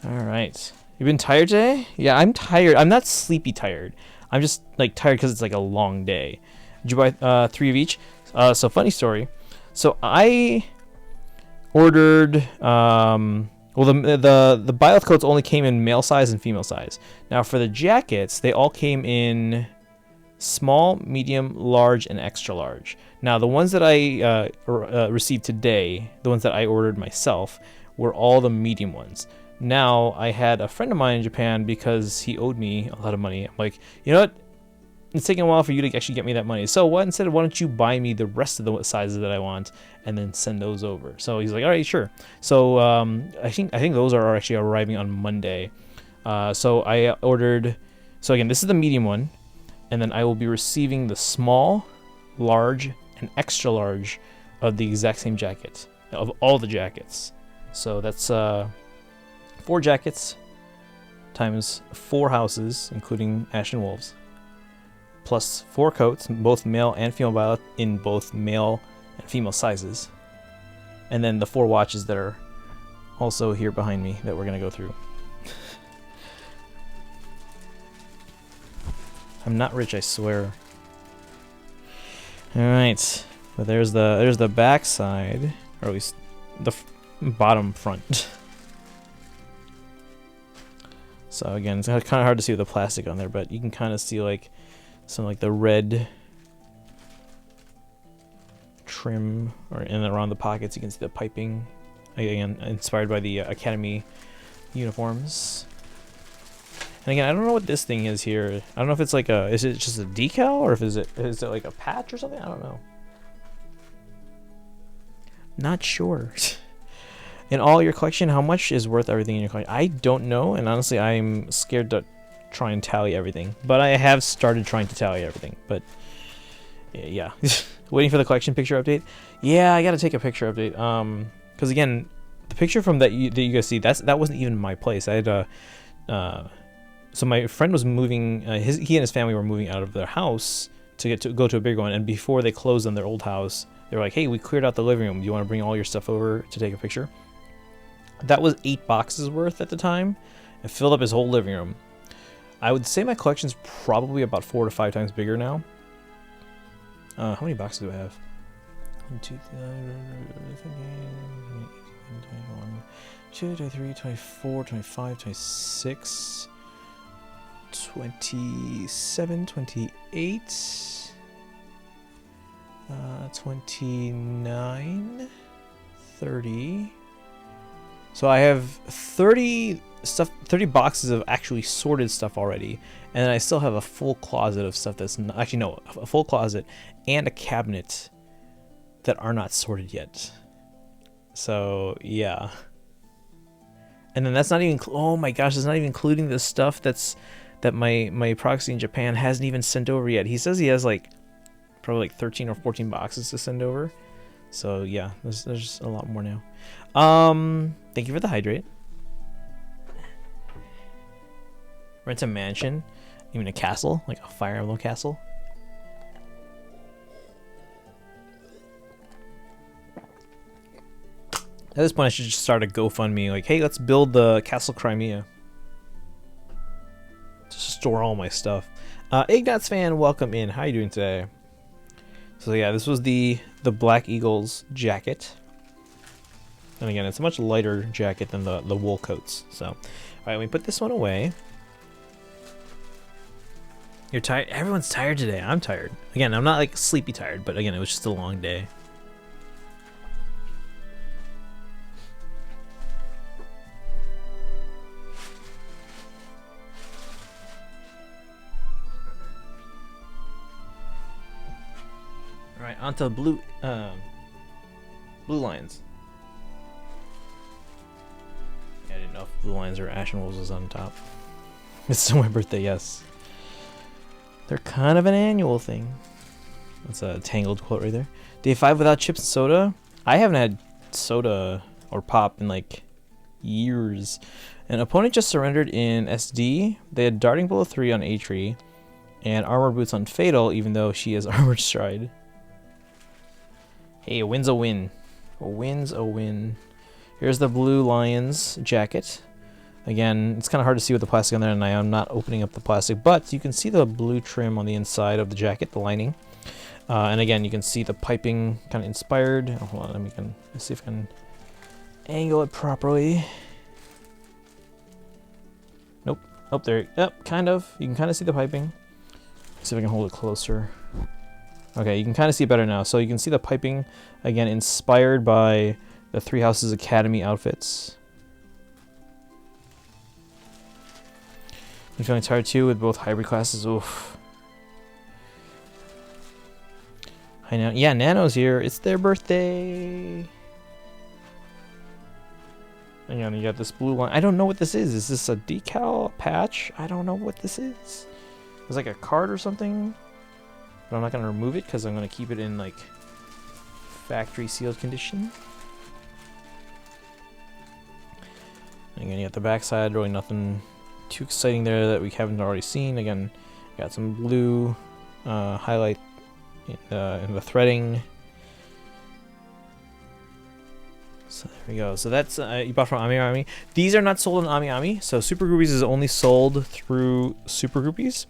S1: All right. You've been tired today? Yeah, I'm tired. I'm not sleepy tired. I'm just like tired because it's like a long day. Did you buy 3 of each? So funny story. So I ordered well the Byleth coats only came in male size and female size. Now for the jackets, they all came in small, medium, large, and extra large. Now the ones that I received today, the ones that I ordered myself, were all the medium ones. Now I had a friend of mine in Japan, because he owed me a lot of money. I'm like, you know what? It's taking a while for you to actually get me that money. So why don't you buy me the rest of the sizes that I want and then send those over? So he's like, all right, sure. So I think those are actually arriving on Monday. So I ordered. So again, this is the medium one, and then I will be receiving the small, large, and extra large of the exact same jacket, of all the jackets. So that's 4 jackets times 4 houses, including Ashen Wolves, plus 4 coats, both male and female Byleth, in both male and female sizes. And then the 4 watches that are also here behind me that we're going to go through. I'm not rich, I swear. Alright, but there's the back side, or at least the bottom front. So again, it's kind of hard to see with the plastic on there, but you can kind of see like some like the red trim, or in and around the pockets. You can see the piping, again inspired by the academy uniforms. And again, I don't know what this thing is here. I don't know if it's like is it just a decal, or if is it like a patch or something? I don't know. Not sure. In all your collection, how much is worth everything in your collection? I don't know, and honestly, I'm scared to try and tally everything. But I have started trying to tally everything. But yeah, waiting for the collection picture update. Yeah, I gotta take a picture update. Because again, the picture from that you guys see, that wasn't even my place. I had so my friend was moving. He and his family were moving out of their house to go to a bigger one. And before they closed on their old house, they were like, "Hey, we cleared out the living room. Do you want to bring all your stuff over to take a picture?" That was 8 boxes worth at the time. It filled up his whole living room. I would say my collection's probably about 4 to 5 times bigger now. How many boxes do I have? 1, 2, 3, 24, 25, 26, 27, 28, 29, 30. So I have 30 boxes of actually sorted stuff already, and then I still have a full closet of stuff that's not, actually no, a full closet and a cabinet that are not sorted yet. So yeah. And then that's not even, oh my gosh, that's not even including the stuff that my proxy in Japan hasn't even sent over yet. He says he has like probably like 13 or 14 boxes to send over. So yeah, there's a lot more now. Thank you for the hydrate. Rent a mansion, even a castle, like a Fire Emblem castle. At this point, I should just start a GoFundMe, like, hey, let's build the Castle Crimea. To store all my stuff. Ignatz fan, welcome in. How are you doing today? So yeah, this was the Black Eagles jacket. And again, it's a much lighter jacket than the wool coats. So, all right, let me put this one away. You're tired? Everyone's tired today. I'm tired. Again, I'm not like sleepy tired, but again, it was just a long day. Alright, onto blue lions. Yeah, I didn't know if blue lions or ashen wolves was on top. It's still my birthday, yes. They're kind of an annual thing. That's a Tangled quote right there. Day 5 without chips and soda? I haven't had soda or pop in like years. An opponent just surrendered in SD. They had Darting Blow 3 on A-Tree and Armored Boots on Fatal, even though she has Armored Stride. Hey, a win's a win. A win's a win. Here's the Blue Lions jacket. Again, it's kind of hard to see with the plastic on there, and I am not opening up the plastic, but you can see the blue trim on the inside of the jacket, the lining. And again, you can see the piping kind of inspired. Oh, hold on, let's see if I can angle it properly. Nope. Oh, there. Yep, kind of. You can kind of see the piping. Let's see if I can hold it closer. Okay, you can kind of see it better now. So you can see the piping, again, inspired by the Three Houses Academy outfits. I'm feeling tired too with both hybrid classes. Oof. I know. Yeah, Nano's here. It's their birthday. And you got this blue line. I don't know what this is. Is this a decal, a patch? I don't know what this is. It's like a card or something. But I'm not going to remove it because I'm going to keep it in like factory sealed condition. And again, you got the backside. Really nothing too exciting there that we haven't already seen. Again, got some blue highlight in the threading. So there we go. So that's you bought from Ami. These are not sold on Ami. So Super Groupies is only sold through Super Groupies.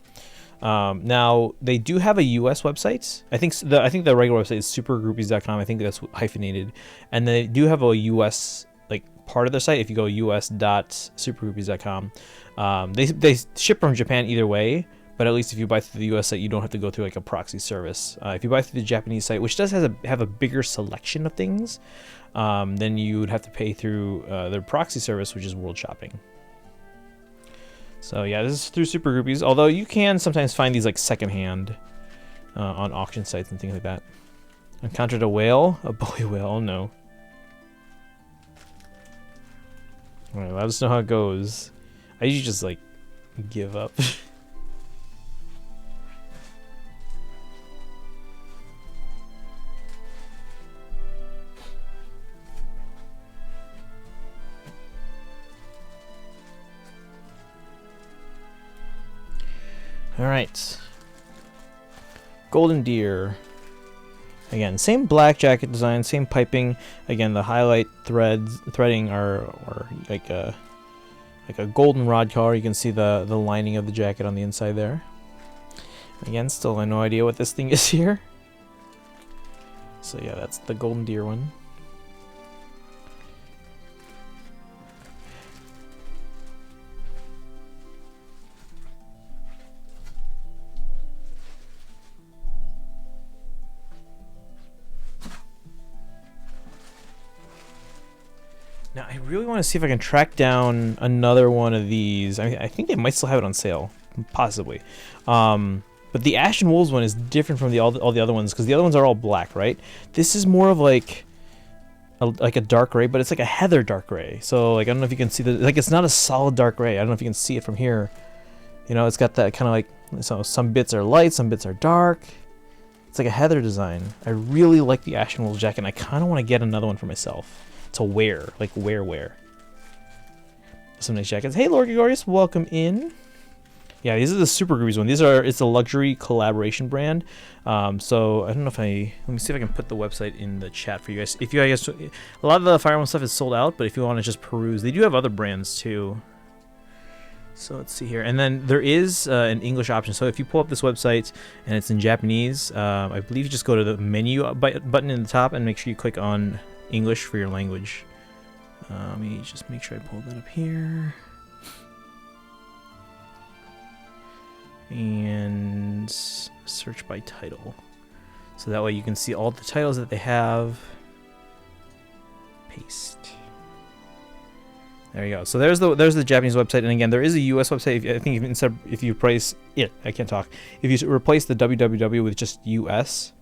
S1: Now they do have a US website. I think the regular website is supergroupies.com. I think that's hyphenated, and they do have a US like part of their site. If you go us.supergroupies.com, they ship from Japan either way. But at least if you buy through the US site, you don't have to go through like a proxy service. If you buy through the Japanese site, which does have a bigger selection of things, then you would have to pay through their proxy service, which is World Shopping. So yeah, this is through Super Groupies. Although you can sometimes find these like secondhand on auction sites and things like that. Encountered a whale, a bully whale. Oh no. All right, let us know how it goes. I usually just like give up. All right, Golden Deer. Again, same black jacket design, same piping. Again, the highlight threading are like a golden rod color. You can see the lining of the jacket on the inside there. Again, still have no idea what this thing is here. So yeah, that's the Golden Deer one. Now, I really want to see if I can track down another one of these. I think they might still have it on sale, possibly. But the Ashen Wolves one is different from all the other ones, because the other ones are all black, right? This is more of like a dark gray, but it's like a heather dark gray. So like I don't know if you can see like it's not a solid dark gray. I don't know if you can see it from here. You know, it's got that kind of like, so some bits are light, some bits are dark. It's like a heather design. I really like the Ashen Wolves jacket, and I kind of want to get another one for myself to wear, like wear. Some nice jackets. Hey, Lord Gregorius, welcome in. Yeah, these are the Super Groupies one. It's a luxury collaboration brand. So I don't know if let me see if I can put the website in the chat for you guys. If you guys, a lot of the Fire Emblem stuff is sold out, but if you want to just peruse, they do have other brands too. So let's see here, and then there is an English option. So if you pull up this website and it's in Japanese, I believe you just go to the menu button in the top and make sure you click on English for your language. Let me just make sure I pull that up here. And search by title. So that way you can see all the titles that they have. Paste. There you go. So there's the Japanese website, and again, there is a US website. I think if you replace it, I can't talk. If you replace the www with just US,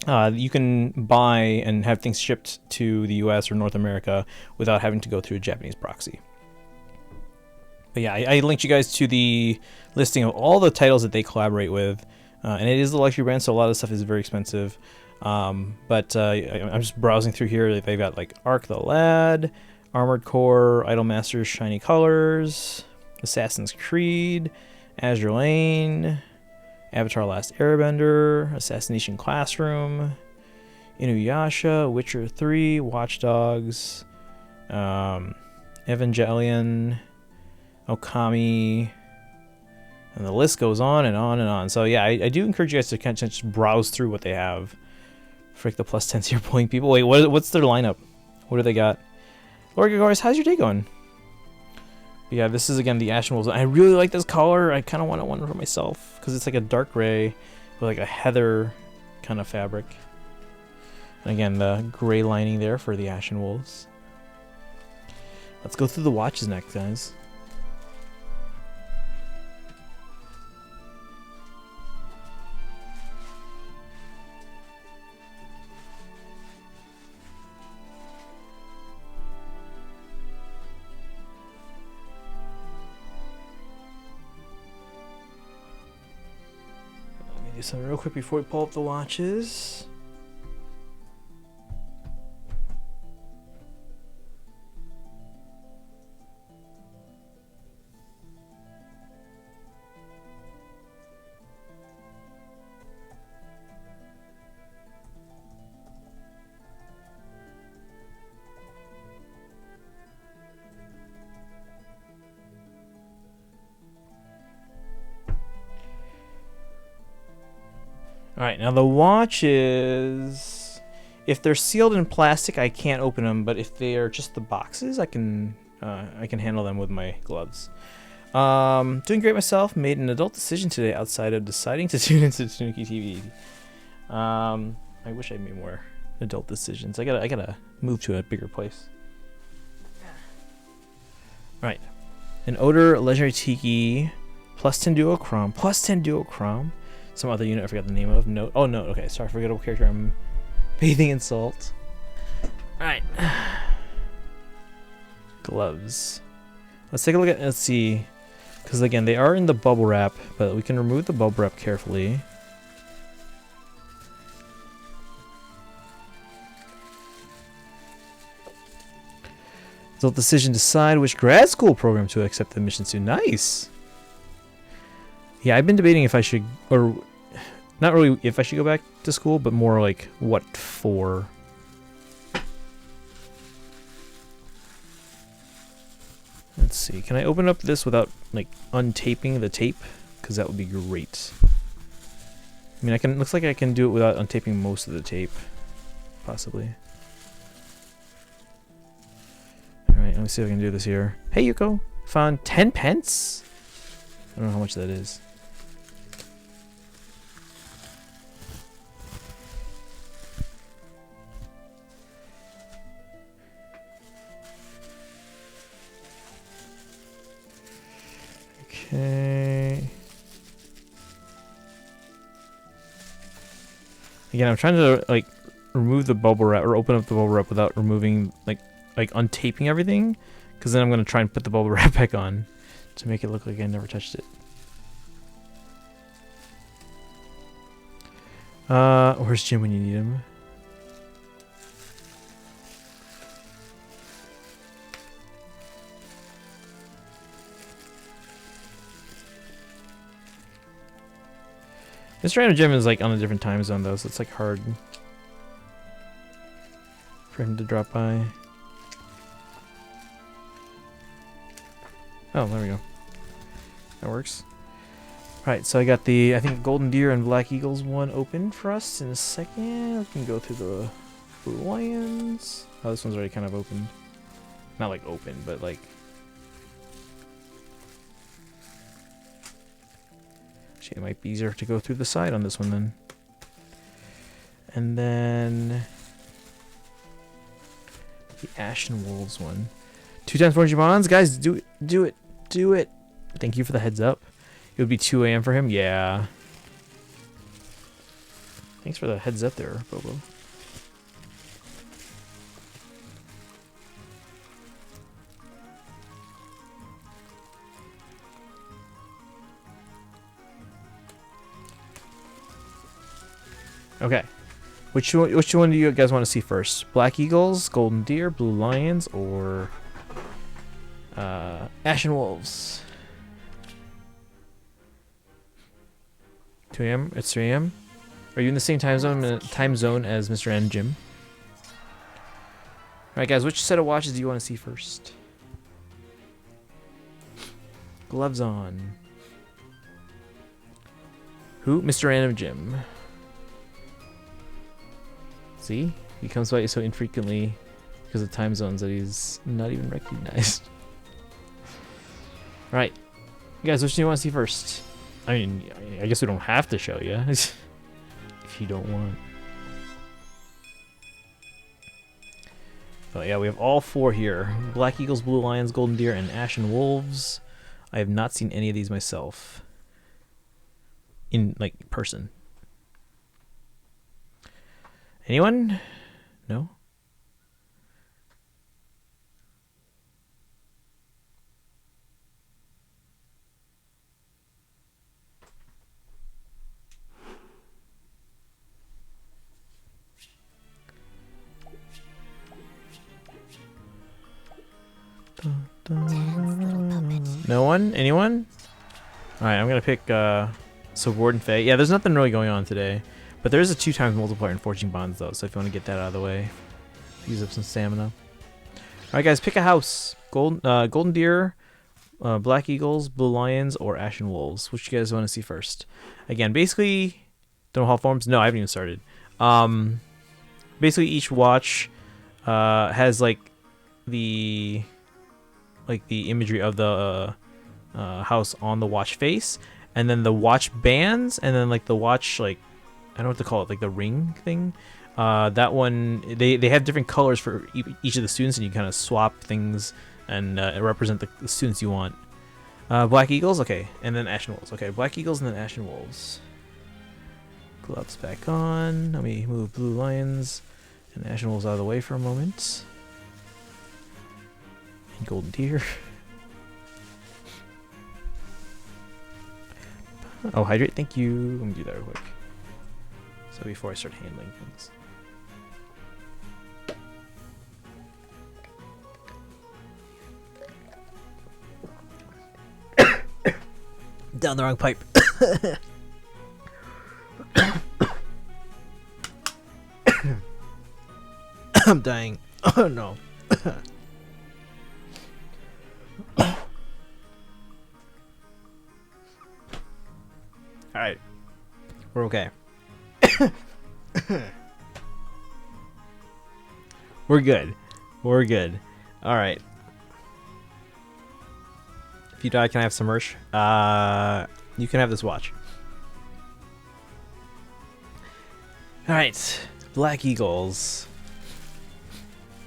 S1: you can buy and have things shipped to the US or North America without having to go through a Japanese proxy. But yeah, I linked you guys to the listing of all the titles that they collaborate with. And it is a luxury brand, so a lot of stuff is very expensive. But I'm just browsing through here. They've got like Ark the Lad, Armored Core, Idolmaster's Shiny Colors, Assassin's Creed, Azure Lane, Avatar Last Airbender, Assassination Classroom, Inuyasha, Witcher 3, Watch Dogs, Evangelion, Okami, and the list goes on and on and on. So yeah, I do encourage you guys to kind of just browse through what they have. Frick, the plus 10s here pulling people. Wait, what's their lineup? What do they got? Lord Gregorius, how's your day going? But yeah, this is again the Ashen Wolves. I really like this color. I kind of want one for myself because it's like a dark gray with like a heather kind of fabric. And again, the gray lining there for the Ashen Wolves. Let's go through the watches next, guys. Do something real quick before we pull up the watches. Alright, now the watches, if they're sealed in plastic, I can't open them, but if they are just the boxes, I can handle them with my gloves. Doing great myself. Made an adult decision today outside of deciding to tune into Tanuki TV. I wish I made more adult decisions. I gotta move to a bigger place. Right, an odor legendary tiki, plus 10 duochrome, plus 10 duochrome. Some other unit I forgot the name of. Note. Oh, no. Okay, sorry. Forgettable character. I'm bathing in salt. Alright. Gloves. Let's take a look at. Let's see. Because, again, they are in the bubble wrap, but we can remove the bubble wrap carefully. Adult decision: decide which grad school program to accept admissions to. Nice! Yeah, I've been debating if I should, or not really if I should go back to school, but more like what for. Let's see, can I open up this without like untaping the tape? Because that would be great. I mean, looks like I can do it without untaping most of the tape, possibly. Alright, let me see if I can do this here. Hey, Yuko, found 10 pence? I don't know how much that is. Okay. Again, I'm trying to like remove the bubble wrap or open up the bubble wrap without removing like untaping everything, because then I'm gonna try and put the bubble wrap back on to make it look like I never touched it. Where's Jim when you need him? This random Jim is like on a different time zone though, so it's like hard for him to drop by. Oh, there we go. That works. Alright, so I got the, I think, Golden Deer and Black Eagles one open for us in a second. We can go through the Blue Lions. Oh, this one's already kind of opened. Not like open, but like... Actually, it might be easier to go through the side on this one then. And then... the Ashen Wolves one. 2 times 400 bonds? Guys, do it, do it, do it. Thank you for the heads up. It would be 2 AM for him? Yeah. Thanks for the heads up there, Bobo. Okay. Which one do you guys want to see first? Black Eagles, Golden Deer, Blue Lions, or Ashen Wolves? 2 a.m. It's 3 a.m. Are you in the same time zone as Mr. N Jim? Alright guys, which set of watches do you want to see first? Gloves on. Who? Mr. N and Jim. See? He comes by so infrequently because of time zones that he's not even recognized. Alright. You guys, which do you want to see first? I mean, I guess we don't have to show you. If you don't want. But yeah, we have all 4 here. Black Eagles, Blue Lions, Golden Deer, and Ashen Wolves. I have not seen any of these myself. In, like, person. Anyone? No? No one? Anyone? Alright, I'm gonna pick so Gordon Faye. Yeah, there's nothing really going on today. But there is a 2 times multiplier in Forging Bonds though, so if you want to get that out of the way, use up some stamina. Alright guys, pick a house. Golden Deer, Black Eagles, Blue Lions, or Ashen Wolves. Which you guys want to see first? Again, basically, don't know how forms. No, I haven't even started. Basically each watch has like the imagery of the house on the watch face, and then the watch bands, and then like the watch, like, I don't know what to call it, like the ring thing. That one, they have different colors for each of the students, and you kind of swap things and represent the students you want. Black Eagles, okay, and then Ashen Wolves. Okay, Black Eagles and then Ashen Wolves. Gloves back on. Let me move Blue Lions and Ashen Wolves out of the way for a moment. And Golden Deer. Oh, hydrate, thank you. Let me do that real quick. So before I start handling things. Down the wrong pipe. I'm dying. Oh no. Alright. We're okay. We're good. We're good. Alright. If you die, can I have some merch? You can have this watch. Alright. Black Eagles.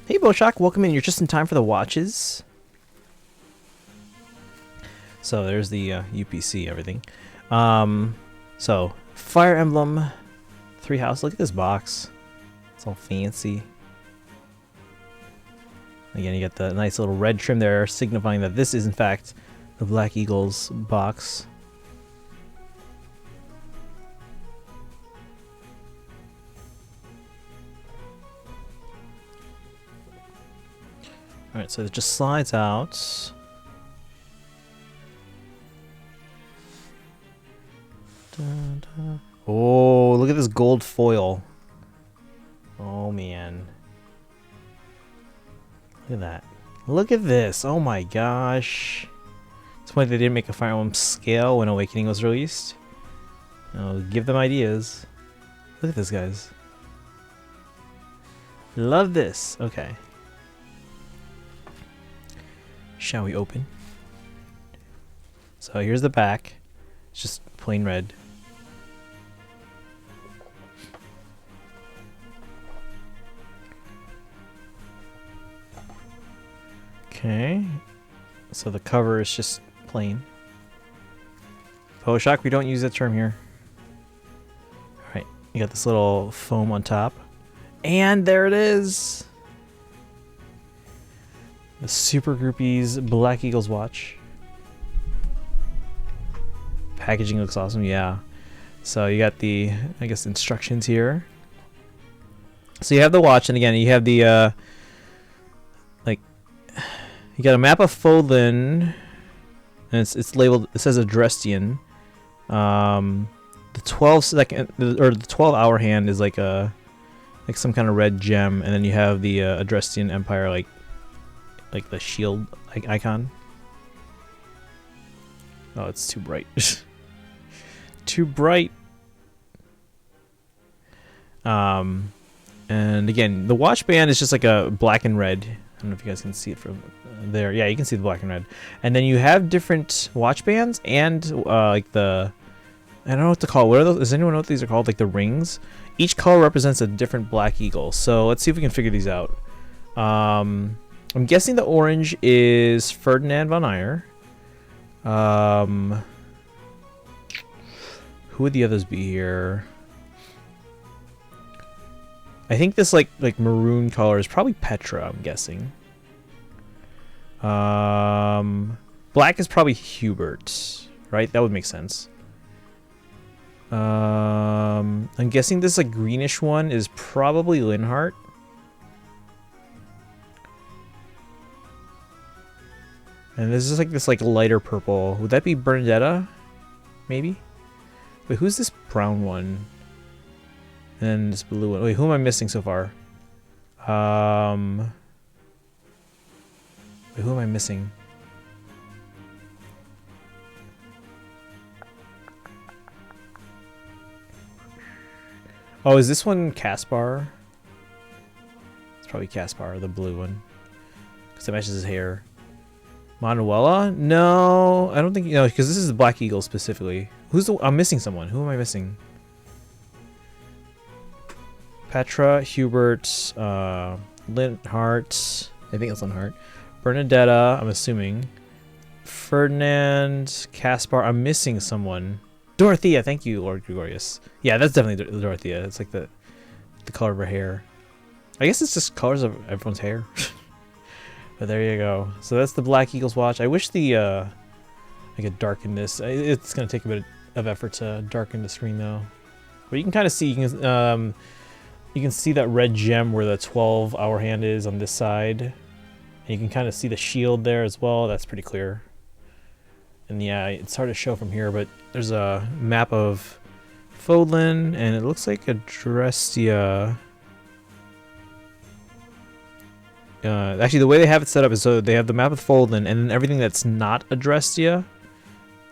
S1: Hey Boshak, welcome in. You're just in time for the watches. So there's the UPC, everything. So Fire Emblem 3 house. Look at this box. It's all fancy. Again, you get the nice little red trim there, signifying that this is in fact the Black Eagles box. Alright, so it just slides out. Oh, look at this gold foil. Oh man. Look at that. Look at this. Oh my gosh. It's why they didn't make a Fire Emblem scale when Awakening was released. Oh, give them ideas. Look at this, guys. Love this. Okay. Shall we open? So here's the back. It's just plain red. Okay, so the cover is just plain. Poshock, we don't use that term here. Alright, You got this little foam on top. And there it is. The Super Groupies Black Eagles watch. Packaging looks awesome, yeah. So you got the, I guess, instructions here. So you have the watch, and again, you have the, like, you got a map of Fodlan, and it's labeled, it says Adrestian. The 12-second, or the 12-hour hand is like a, like some kind of red gem, and then you have the Adrestian Empire, like the shield icon. Oh, it's too bright. Too bright. And again, the watch band is just like a black and red. I don't know if you guys can see it from there. Yeah, you can see the black and red. And then you have different watch bands and like the, I don't know what to call it. What are those? Does anyone know what these are called? Like the rings. Each color represents a different black eagle. So let's see if we can figure these out. I'm guessing the orange is Ferdinand von Aegir. Who would the others be here? I think this like maroon color is probably Petra, I'm guessing. Black is probably Hubert, right? That would make sense. I'm guessing this like greenish one is probably Linhardt. And this is like this like lighter purple. Would that be Bernadetta? Maybe? Wait, who's this brown one? And then this blue one. Wait, who am I missing so far? Wait, who am I missing? Oh, is this one Caspar? It's probably Caspar, the blue one. Because it matches his hair. Manuela? No, I don't think, you know, because this is the Black Eagle specifically. Who's the, I'm missing someone. Who am I missing? Petra, Hubert, Linhardt. I think it's Linhardt. Bernadetta, I'm assuming. Ferdinand, Caspar. I'm missing someone. Dorothea, thank you, Lord Gregorius. Yeah, that's definitely Dorothea. It's like the color of her hair. I guess it's just colors of everyone's hair. But there you go. So that's the Black Eagles watch. I wish the I could darken this. It's gonna take a bit of effort to darken the screen though. But you can kind of see, you can see that red gem where the 12-hour hand is on this side, and you can kind of see the shield there as well. That's pretty clear. And yeah, it's hard to show from here, but there's a map of Fodlan, and it looks like Adrestia. Actually, the way they have it set up is so they have the map of Fodlan, and then everything that's not Adrestia,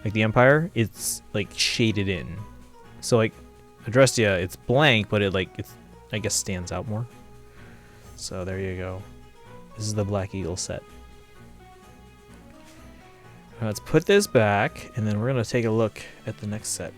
S1: like the Empire, it's like shaded in. So like Adrestia, it's blank, but it I guess stands out more. So there you go. This is the Black Eagle set. Let's put this back, and then we're gonna take a look at the next set.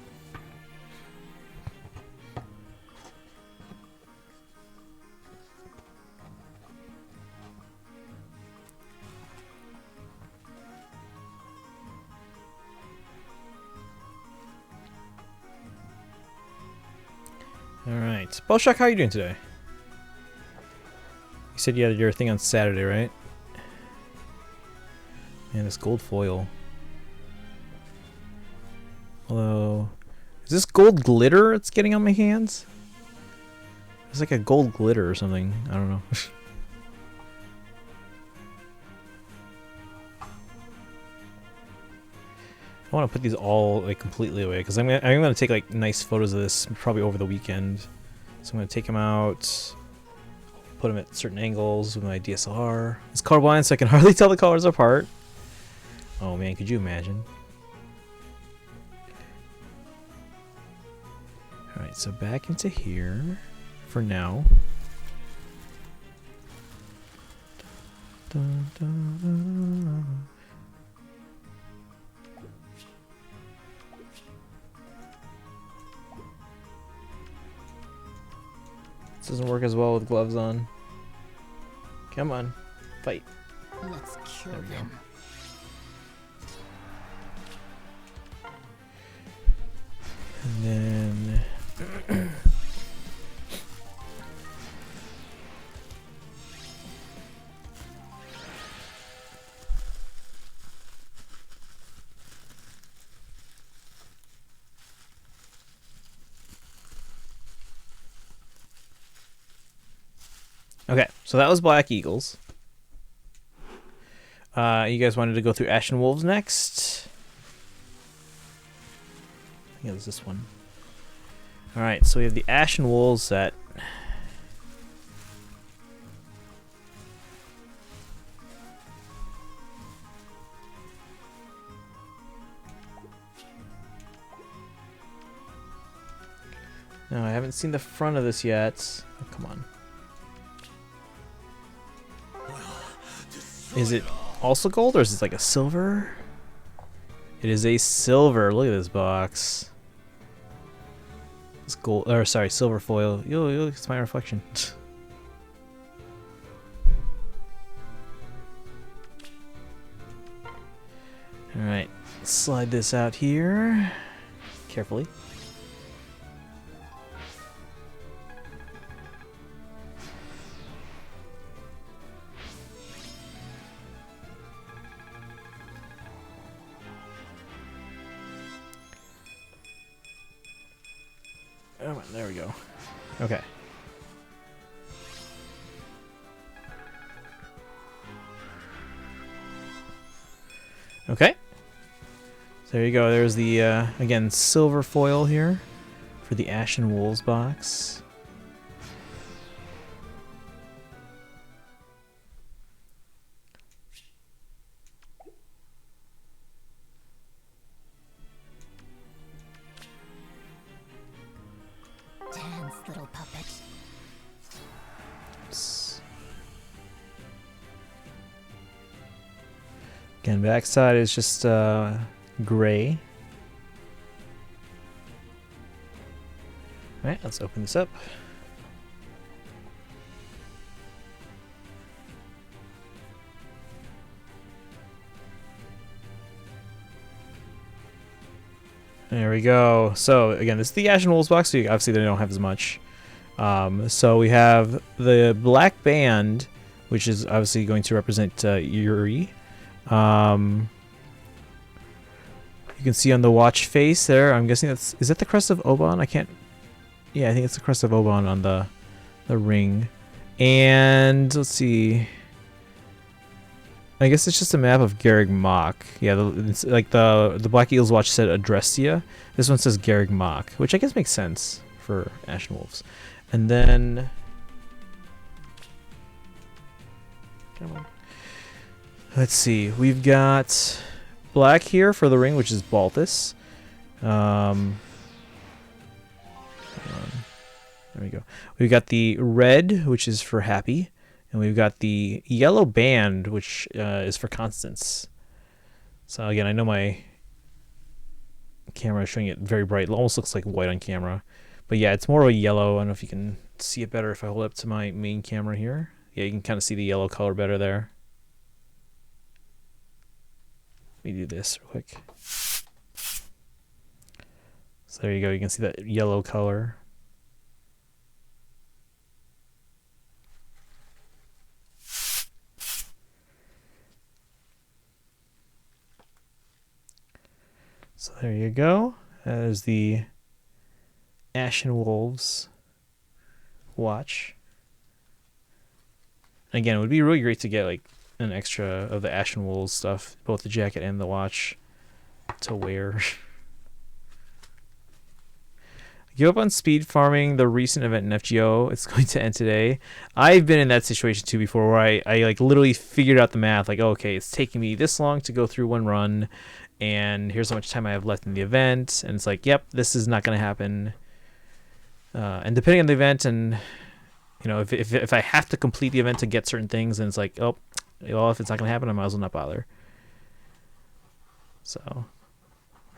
S1: Alright. Bolshak, how are you doing today? You said you had your thing on Saturday, right? Man, this gold foil. Hello. Is this gold glitter it's getting on my hands? It's like a gold glitter or something. I don't know. I want to put these all like completely away because I'm gonna take like nice photos of this probably over the weekend. So I'm gonna take them out, put them at certain angles with my DSLR. It's colorblind, so I can hardly tell the colors apart. Oh man, could you imagine? All right, so back into here for now. Dun, dun, dun, dun. This doesn't work as well with gloves on. Come on, fight.
S2: Let's kill them.
S1: And then Okay, so that was Black Eagles. You guys wanted to go through Ashen Wolves next? I think it was this one. Alright, so we have the Ashen Wolves set. No, I haven't seen the front of this yet. Oh, come on. Is it also gold or is it like a silver? It is a silver. Look at this box. It's gold, or sorry, silver foil. Yo, it's my reflection. Alright, slide this out here. Carefully. Oh, there we go. Okay. Okay. So there you go. There's the, again, silver foil here for the Ashen Wolves box.
S2: Dance, little puppet.
S1: Oops. Again, backside is just gray. Alright, let's open this up. There we go. So again, this is the Ashen Wolves box, so obviously they don't have as much. So we have the black band, which is obviously going to represent Yuri. You can see on the watch face there, I'm guessing is that the crest of Oban? I can't, yeah, I think it's the crest of Oban on the ring. And let's see, I guess it's just a map of Garreg Mach. Yeah, it's like the Black Eagles watch said Adrestia. This one says Garreg Mach, which I guess makes sense for Ashen Wolves. And then, come on. Let's see, we've got black here for the ring, which is Balthus. There we go. We've got the red, which is for Happy. And we've got the yellow band, which is for Constance. So again, I know my camera is showing it very bright. It almost looks like white on camera. But yeah, it's more of a yellow. I don't know if you can see it better if I hold it up to my main camera here. Yeah, you can kind of see the yellow color better there. Let me do this real quick. So there you go. You can see that yellow color. So there you go. That is the Ashen Wolves watch. Again, it would be really great to get like an extra of the Ashen Wolves stuff, both the jacket and the watch, to wear. Give up on speed farming the recent event in FGO. It's going to end today. I've been in that situation too before, where I like literally figured out the math. Like, okay, it's taking me this long to go through one run, and here's how much time I have left in the event. And it's like, yep, this is not going to happen. And depending on the event, and you know, if I have to complete the event to get certain things, then it's like, oh, well, if it's not going to happen, I might as well not bother. So,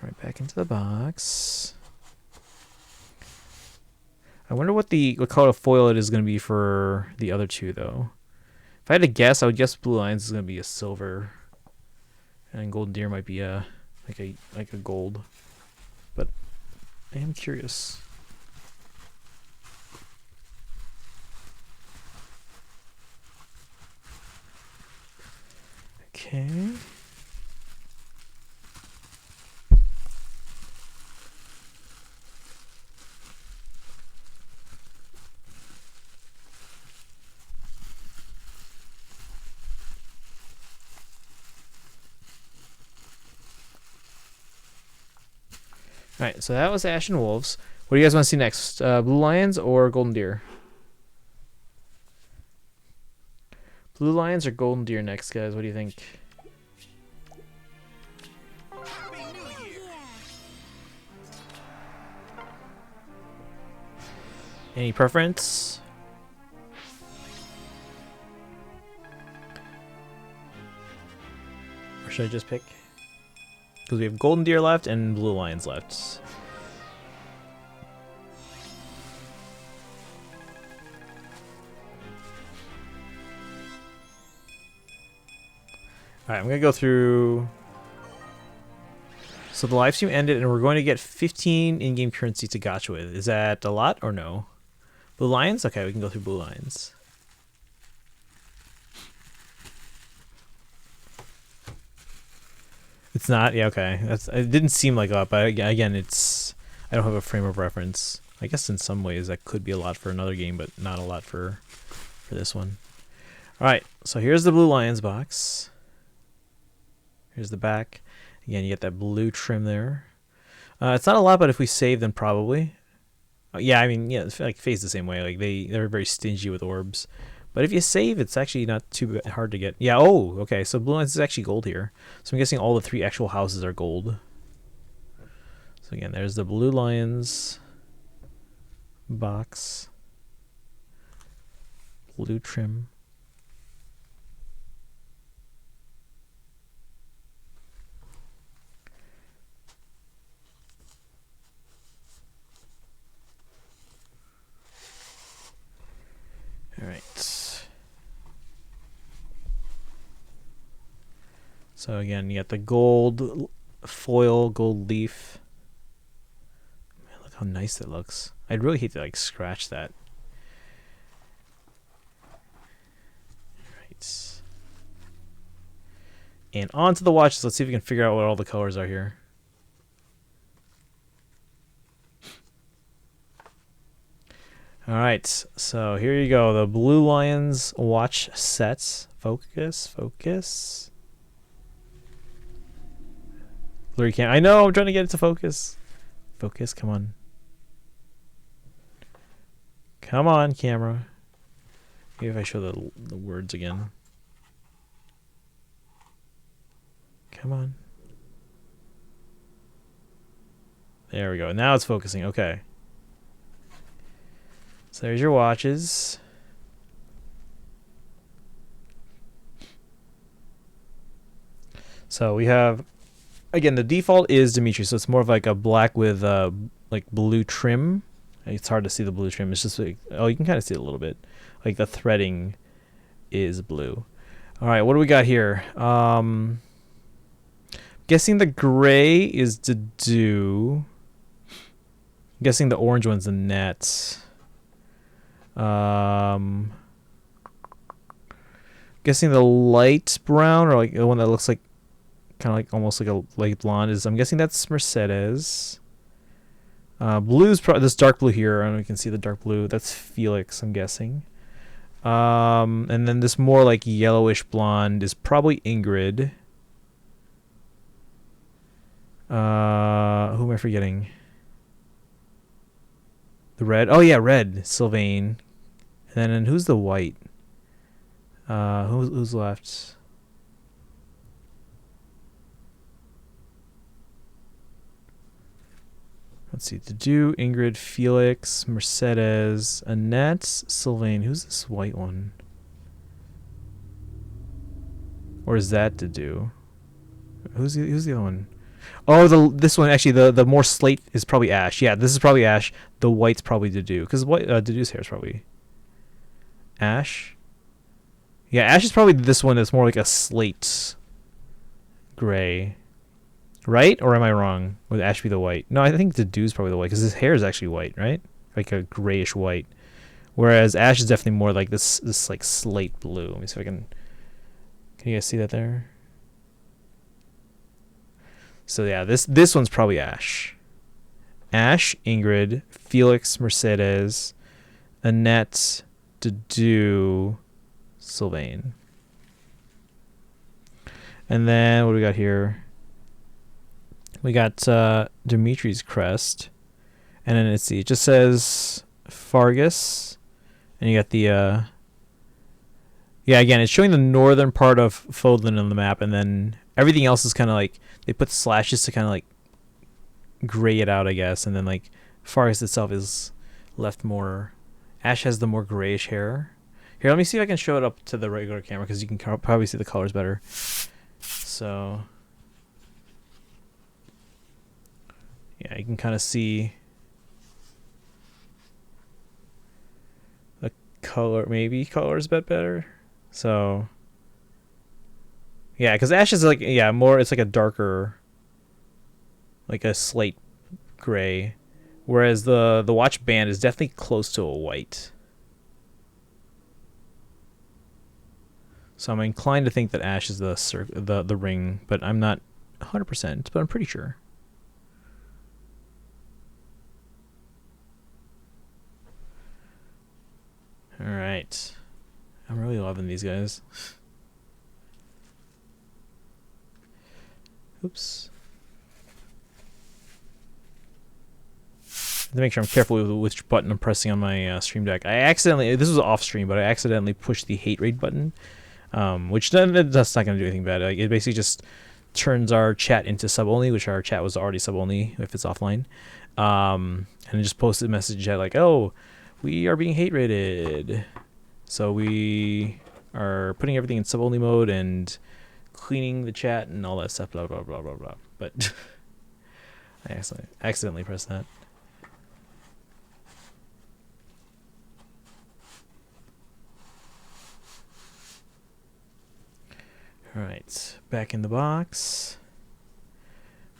S1: right back into the box. I wonder what color of foil it is going to be for the other two, though. If I had to guess, I would guess Blue Lions is going to be a silver, and Golden Deer might be like a gold. But I am curious. Okay. Alright, so that was Ash and Wolves. What do you guys want to see next? Blue Lions or Golden Deer? Blue Lions or Golden Deer next, guys? What do you think? Any preference? Or should I just pick? Because we have Golden Deer left and Blue Lions left. Alright, I'm going to go through... So the live stream ended and we're going to get 15 in-game currency to gacha with. Is that a lot or no? Blue Lions? Okay, we can go through Blue Lions. It's not? Yeah, okay. It didn't seem like a lot, but again, it's... I don't have a frame of reference. I guess in some ways that could be a lot for another game, but not a lot for this one. Alright, so here's the Blue Lions box. Here's the back. Again, you get that blue trim there. It's not a lot, but if we save, then probably. Yeah, I mean, yeah, it's like phase the same way. Like they're very stingy with orbs. But if you save, it's actually not too hard to get. Yeah, oh, okay. So Blue Lions is actually gold here. So I'm guessing all the 3 actual houses are gold. So again, there's the Blue Lions box. Blue trim. All right. So again, you got the gold foil, gold leaf. Man, look how nice that looks. I'd really hate to like scratch that. Right. And on to the watches. Let's see if we can figure out what all the colors are here. All right, so here you go. The Blue Lions watch sets. Focus. Blurry cam. I know, I'm trying to get it to focus. Focus, come on. Come on, camera. Maybe if I show the words again. Come on. There we go. Now it's focusing. Okay. So there's your watches. So we have, again, the default is Dimitri, so it's more of like a black with like blue trim. It's hard to see the blue trim. It's just like, oh, you can kind of see it a little bit. Like the threading is blue. All right, what do we got here? Guessing the gray is to do. I'm guessing the orange one's the net. Guessing the light brown, or like the one that looks like kind of like almost like a light blonde, is, I'm guessing that's Mercedes. Blue's probably this dark blue here. I don't know if you can see the dark blue. That's Felix, I'm guessing. And then this more like yellowish blonde is probably Ingrid. Who am I forgetting? The red. Oh yeah, red. Sylvain. And then who's the white? Who's left? Let's see. Dedu, Ingrid, Felix, Mercedes, Annette, Sylvain. Who's this white one? Or is that Dedu? Who's the other one? Oh, this one actually. The more slate is probably Ash. Yeah, this is probably Ash. The white's probably Dedu, because Dedu's hair is probably Ash. Yeah, Ash is probably this one that's more like a slate gray. Right? Or am I wrong? Would Ash be the white? No, I think Dedu's probably the white, because his hair is actually white, right? Like a grayish white. Whereas Ash is definitely more like this like slate blue. Let me see if I can... Can you guys see that there? So yeah, this one's probably Ash. Ash, Ingrid, Felix, Mercedes, Annette, Dedu, Sylvain. And then what do we got here? We got Dimitri's crest, and then let's see, it just says Fargus, and you got the yeah, again, it's showing the northern part of Fodlan on the map, and then everything else is kind of like they put slashes to kind of like gray it out, I guess, and then like Fargus itself is left more. Ash has the more grayish hair. Here, let me see if I can show it up to the regular camera because you can probably see the colors better. So, yeah, you can kind of see the color, maybe colors a bit better. So, yeah, because Ash is like, yeah, more, it's like a darker, like a slate gray, whereas the watch band is definitely close to a white. So I'm inclined to think that Ash is the ring, but I'm not 100%, but I'm pretty sure. All right. I'm really loving these guys. Oops. To make sure I'm careful with which button I'm pressing on my Stream Deck. I accidentally, this was off stream, but I accidentally pushed the hate rate button. Which that's not going to do anything bad. Like, it basically just turns our chat into sub only, which our chat was already sub only if it's offline. And it just posted a message chat like, "Oh, we are being hate rated, so we are putting everything in sub only mode and cleaning the chat and all that stuff." Blah blah blah blah blah. But I accidentally pressed that. Alright, back in the box.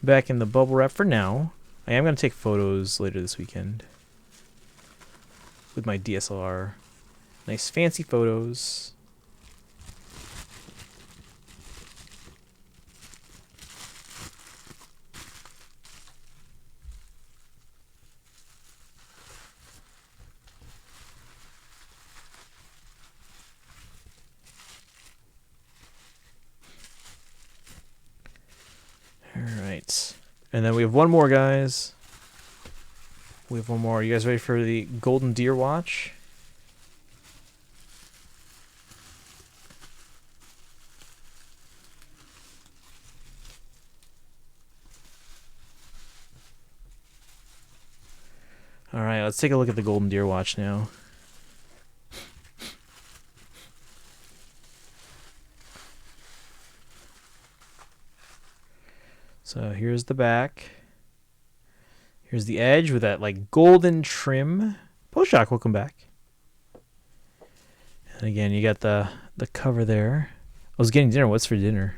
S1: Back in the bubble wrap for now. I am going to take photos later this weekend with my DSLR. Nice fancy photos. Alright. And then we have one more, guys. We have one more. You guys ready for the Golden Deer watch? Alright, let's take a look at the Golden Deer watch now. So here's the back. Here's the edge with that like golden trim. Poshock, welcome back. And again, you got the cover there. I was getting dinner. What's for dinner?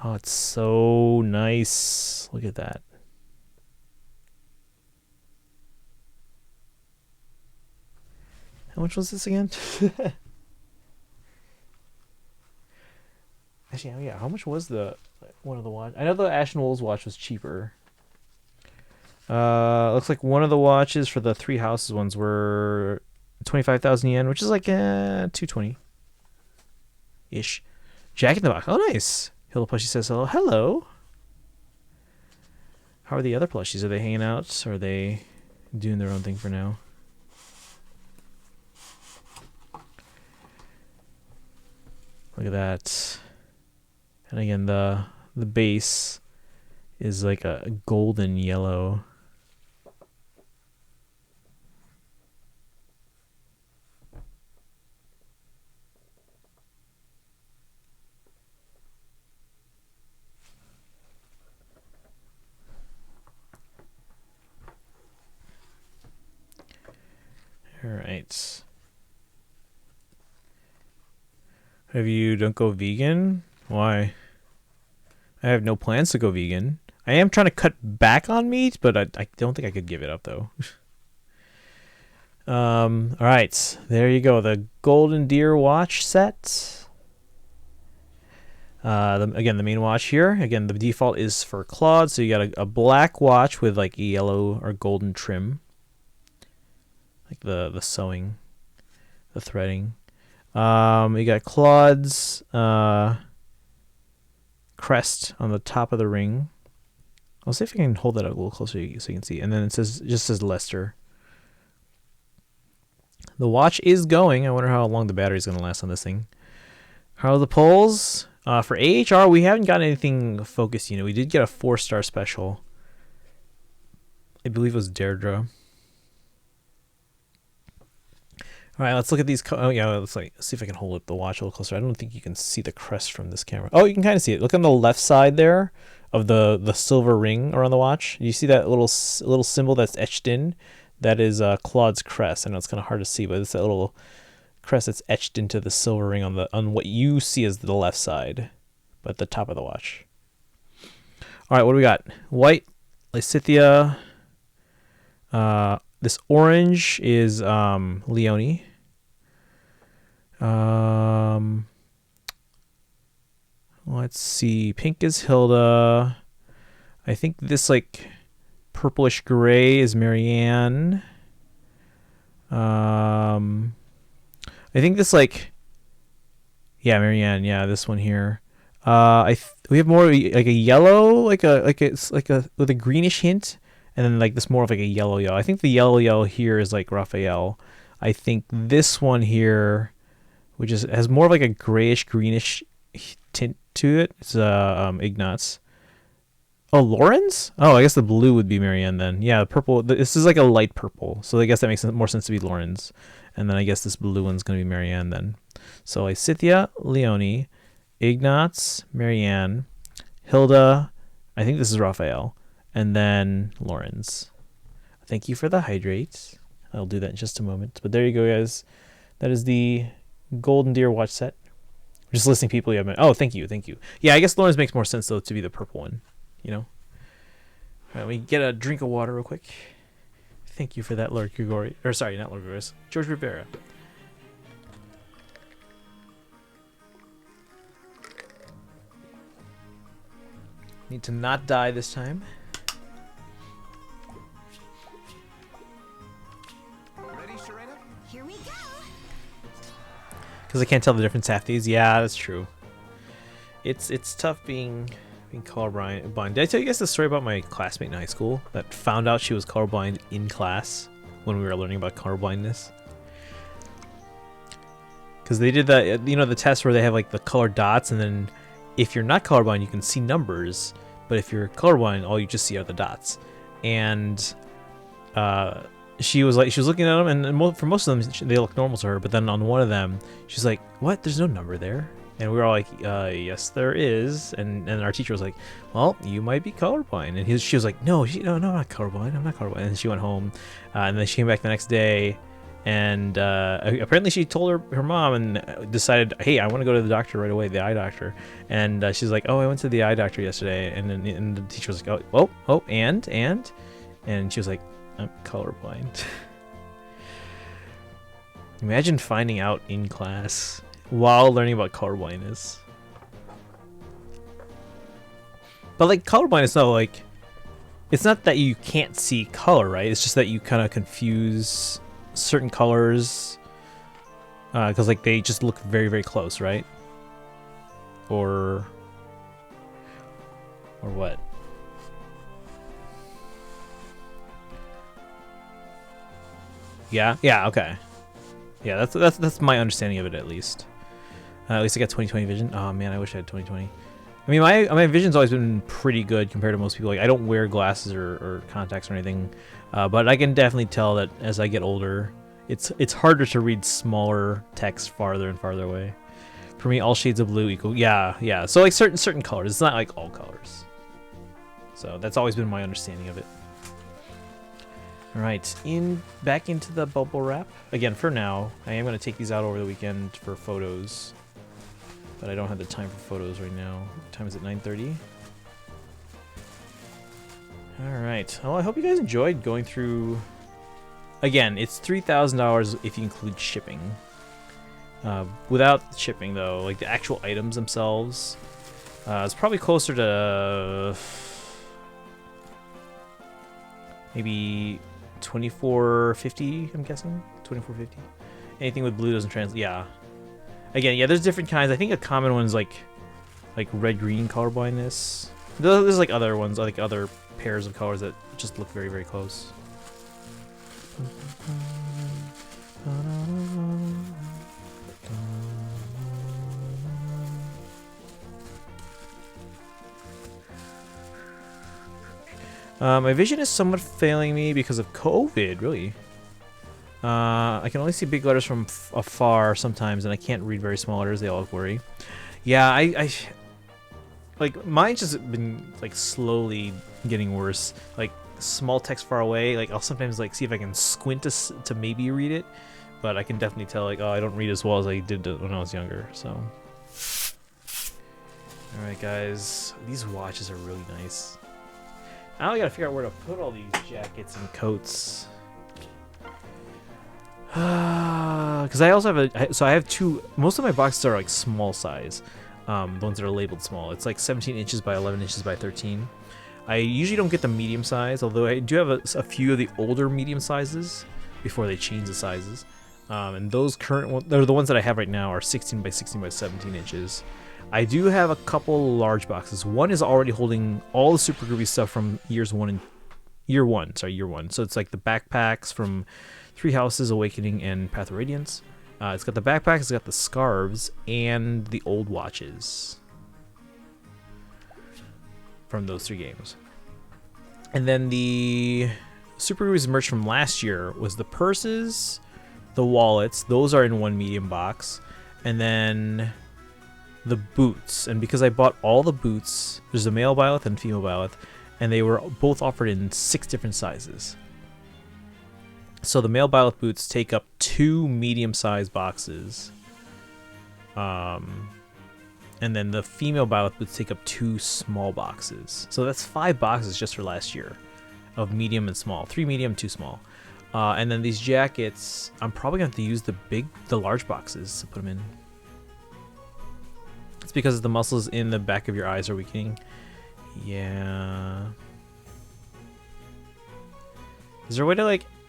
S1: Oh, it's so nice. Look at that. How much was this again? Actually, yeah. How much was the one of the watch? I know the Ash and Wolves watch was cheaper. Looks like one of the watches for the Three Houses ones were 25,000 yen, which is like 220 ish. Jack in the Box. Oh, nice. Hilda Plushie says hello. Hello. How are the other plushies? Are they hanging out? Or are they doing their own thing for now? Look at that. And again, the base is like a golden yellow. All right. Have you don't go vegan? Why? I have no plans to go vegan. I am trying to cut back on meat, but I don't think I could give it up though. All right, there you go. The Golden Deer watch set. Again, the main watch here. Again, the default is for Claude, so you got a black watch with like a yellow or golden trim, like the sewing, the threading. You got Claude's crest on the top of the ring. I'll see if I can hold that up a little closer so you can see. And then it just says Lester. The watch is going. I wonder how long the battery is going to last on this thing. How are the polls? For AHR, we haven't gotten anything focused. We did get a 4-star special. I believe it was Deirdre. All right, let's look at these. Oh yeah, let's see if I can hold up the watch a little closer. I don't think you can see the crest from this camera. Oh, you can kind of see it. Look on the left side there of the silver ring around the watch. You see that little symbol that's etched in? That is Claude's crest. I know it's kind of hard to see, but it's that little crest that's etched into the silver ring on what you see as the left side, but at the top of the watch. All right, what do we got? White, Lysithia. This orange is Leone. Let's see. Pink is Hilda. I think this purplish gray is Marianne. I think this yeah, Marianne. Yeah, this one here. We have more like a yellow, with a greenish hint, and then this more of a yellow. I think the yellow here is Raphael. I think this one here, which has more of a grayish greenish tint to it, it's Ignatz. Oh, Lauren's? Oh, I guess the blue would be Marianne then. Yeah, the purple. This is a light purple, so I guess that makes more sense to be Lauren's. And then I guess this blue one's going to be Marianne then. So Lysithia, Leone, Ignatz, Marianne, Hilda. I think this is Raphael. And then Lauren's. Thank you for the hydrate. I'll do that in just a moment. But there you go, guys. That is the Golden Deer watch set. Just listing people you haven't. Oh, thank you. Yeah, I guess Lauren's makes more sense, though, to be the purple one. All right, we get a drink of water real quick. Thank you for that, Lord Grigori. Or sorry, not Lord Grigori. George Rivera. Need to not die this time.
S3: Ready, Sharena?
S2: Here we go.
S1: Because I can't tell the difference half these. Yeah, that's true. It's tough being colorblind. Did I tell you guys the story about my classmate in high school that found out she was colorblind in class when we were learning about colorblindness? Because they did that, the test where they have the color dots, and then if you're not colorblind, you can see numbers, but if you're colorblind, all you just see are the dots. And she was looking at them, and for most of them, they look normal to her. But then on one of them, she's like, "What? There's no number there." And we were all like, yes, there is. And our teacher was like, well, you might be colorblind. And she was like, no, I'm not colorblind. I'm not colorblind. And she went home. And then she came back the next day. And apparently she told her mom and decided, hey, I want to go to the doctor right away, the eye doctor. And she's like, oh, I went to the eye doctor yesterday. And the teacher was like, oh, and? And she was like, I'm colorblind. Imagine finding out in class while learning about colorblindness. But colorblindness, though, it's not that you can't see color, right? It's just that you kind of confuse certain colors because they just look very, very close, right? Or what? Yeah, okay. Yeah, that's my understanding of it, at least. At least I got 20/20 vision. Oh man, I wish I had 20/20. I mean, my vision's always been pretty good compared to most people. I don't wear glasses or contacts or anything, but I can definitely tell that as I get older, it's harder to read smaller text farther and farther away. For me, all shades of blue equal. Yeah. So certain colors. It's not all colors. So that's always been my understanding of it. All right, back into the bubble wrap again. For now, I am going to take these out over the weekend for photos. But I don't have the time for photos right now. What time is it? 9:30? Alright. Well, I hope you guys enjoyed going through... Again, it's $3,000 if you include shipping. Without shipping, though, the actual items themselves, it's probably closer to... maybe $24.50, I'm guessing? $24.50? Anything with blue doesn't translate. Yeah. Again, yeah, there's different kinds. I think a common one's like red-green color blindness. There's like other ones, like other pairs of colors that just look very, very close. My vision is somewhat failing me because of COVID, really. I can only see big letters from afar sometimes, and I can't read very small letters. They all look blurry. Yeah, I like mine's just been like slowly getting worse. Like small text far away, like I'll sometimes like see if I can squint to maybe read it, but I can definitely tell like, oh, I don't read as well as I did when I was younger. So, all right, guys, these watches are really nice. Now I gotta figure out where to put all these jackets and coats. Because I also have I have two. Most of my boxes are like small size. The ones that are labeled small. It's like 17 inches by 11 inches by 13. I usually don't get the medium size, although I do have a few of the older medium sizes before they change the sizes. And those current ones, they're the ones that I have right now, are 16 by 16 by 17 inches. I do have a couple large boxes. One is already holding all the Super Groupies stuff from year one. So it's like the backpacks from Three Houses, Awakening, and Path of Radiance. It's got the backpacks, it's got the scarves, and the old watches from those 3 games. And then the Super Groupies merch from last year was the purses, the wallets. Those are in one medium box. And then the boots. And because I bought all the boots, there's a male Byleth and female Byleth, and they were both offered in 6 different sizes. So the male Byleth boots take up 2 medium-sized boxes. And then the female Byleth boots take up 2 small boxes. So that's 5 boxes just for last year of medium and small. 3 medium, 2 small. And then these jackets, I'm probably going to have to use the large boxes to put them in. It's because the muscles in the back of your eyes are weakening. Yeah. Is there a way to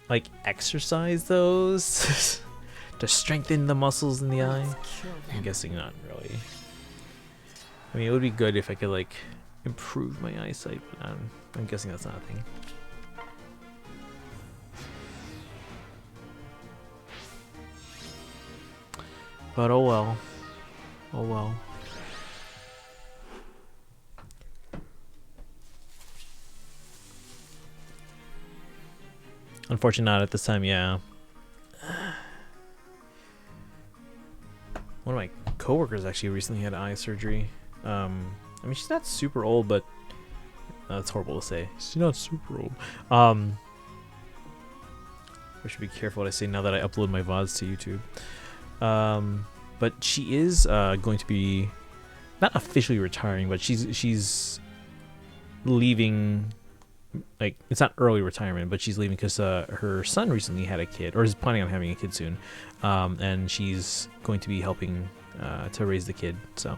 S1: like exercise those to strengthen the muscles in the eye? I'm guessing not really. I mean, it would be good if I could like improve my eyesight, but I'm guessing that's not a thing. But oh well. Oh well. Unfortunately not at this time, yeah. One of my coworkers actually recently had eye surgery. I mean, she's not super old, but that's horrible to say. She's not super old. I should be careful what I say now that I upload my VODs to YouTube. But she is going to be not officially retiring, but she's leaving. Like, it's not early retirement, but she's leaving because her son recently had a kid, or is planning on having a kid soon, and she's going to be helping to raise the kid. So,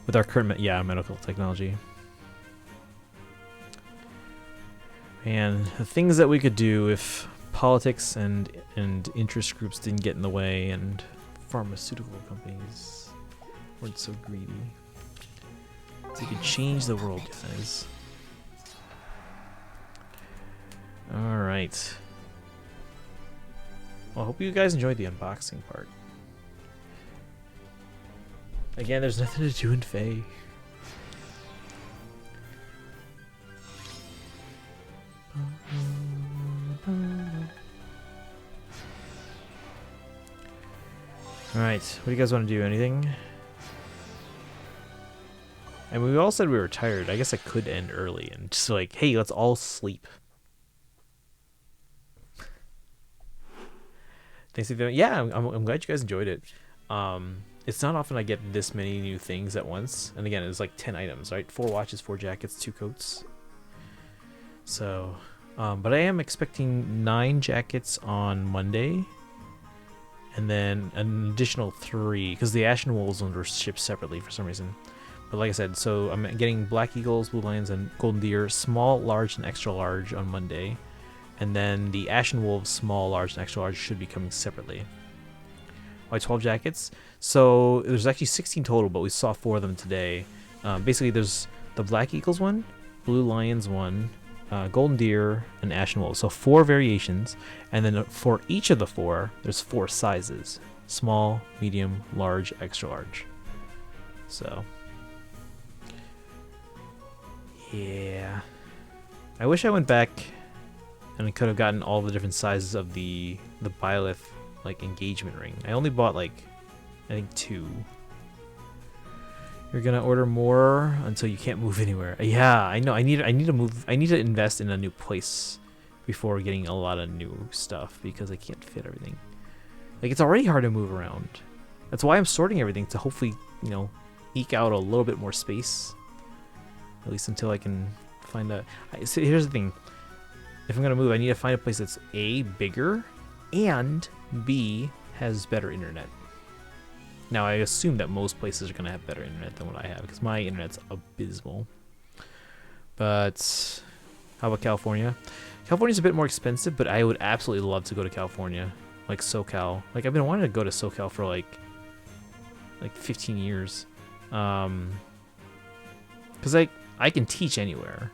S1: with our current medical technology, and the things that we could do if politics and interest groups didn't get in the way, and pharmaceutical companies weren't so greedy, we could change the world, guys. Alright. Well, I hope you guys enjoyed the unboxing part. Again, there's nothing to do in Faye. Alright, what do you guys want to do? Anything? And we all said we were tired. I guess I could end early and just like, hey, let's all sleep. Thanks for doing. Yeah, I'm glad you guys enjoyed it. It's not often I get this many new things at once. And again, it's like 10 items, right? 4 watches, 4 jackets, 2 coats. So, but I am expecting 9 jackets on Monday. And then an additional 3, because the Ashen Wolves ones were shipped separately for some reason. But like I said, so I'm getting Black Eagles, Blue Lions, and Golden Deer, small, large, and extra large on Monday. And then the Ashen Wolves, small, large, and extra large should be coming separately. Why 12 jackets? So there's actually 16 total, but we saw 4 of them today. Basically, there's the Black Eagles one, Blue Lions one, Golden Deer, and Ashen Wolf. So 4 variations, and then for each of the 4, there's 4 sizes: small, medium, large, extra large. So yeah, I wish I went back and I could have gotten all the different sizes of the Byleth like engagement ring. I only bought like I think 2. You're gonna order more until you can't move anywhere. Yeah, I know. I need to move. I need to invest in a new place before getting a lot of new stuff because I can't fit everything. Like it's already hard to move around. That's why I'm sorting everything to hopefully, you know, eke out a little bit more space. At least until I can find a. So here's the thing. If I'm gonna move, I need to find a place that's A, bigger, and B, has better internet. Now, I assume that most places are going to have better internet than what I have, because my internet's abysmal. But how about California? California's a bit more expensive, but I would absolutely love to go to California. Like SoCal. Like, I've been wanting to go to SoCal for like 15 years. Because I can teach anywhere.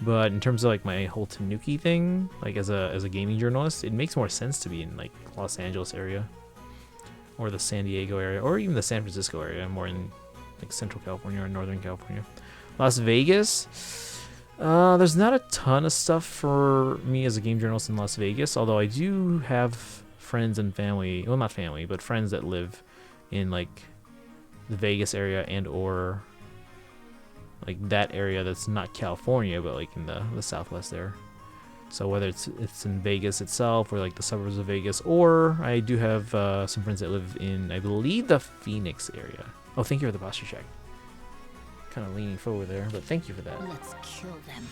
S1: But in terms of like my whole Tanuki thing, like as a gaming journalist, it makes more sense to be in like Los Angeles area. Or the San Diego area, or even the San Francisco area, more in like Central California or Northern California. Las Vegas, there's not a ton of stuff for me as a game journalist in Las Vegas, although I do have friends and family, well not family, but friends that live in like the Vegas area and or like that area that's not California, but like in the Southwest there. So whether it's in Vegas itself or like the suburbs of Vegas, or I do have some friends that live in, I believe, the Phoenix area. Oh, thank you for the posture check. Kind of leaning forward there, but thank you for that.
S2: Let's kill them.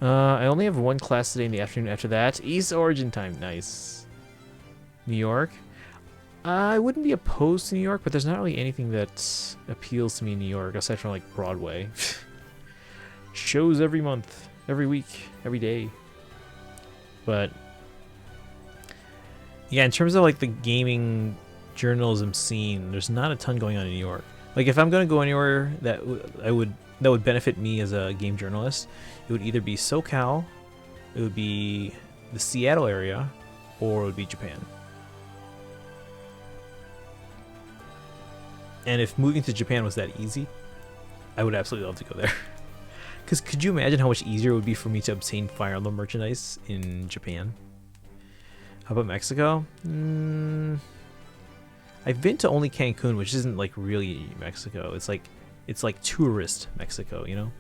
S1: I only have 1 class today in the afternoon after that. East Origin time, nice. New York. I wouldn't be opposed to New York, but there's not really anything that appeals to me in New York aside from like Broadway. Shows every month, every week, every day. But yeah, in terms of like the gaming journalism scene, there's not a ton going on in New York. Like if I'm gonna go anywhere that would benefit me as a game journalist, it would either be SoCal, it would be the Seattle area, or it would be Japan. And if moving to Japan was that easy, I would absolutely love to go there. Because could you imagine how much easier it would be for me to obtain Fire Emblem merchandise in Japan? How about Mexico? I've been to only Cancun, which isn't like really Mexico. It's like tourist Mexico, you know?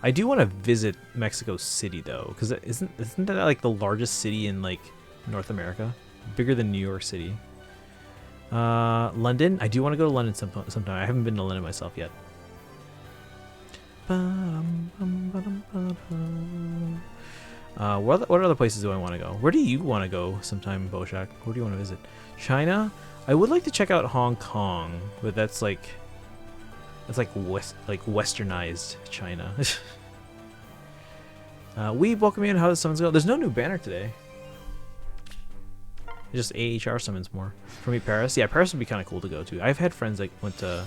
S1: I do want to visit Mexico City though, because isn't that like the largest city in like North America? Bigger than New York City. London? I do want to go to London sometime. I haven't been to London myself yet. What other places do I want to go? Where do you want to go sometime, Boshak? Where do you want to visit? China? I would like to check out Hong Kong, but that's like westernized China. We welcome in. How does summons go? There's no new banner today. Just AHR summons more. For me, Paris. Yeah, Paris would be kind of cool to go to. I've had friends that went to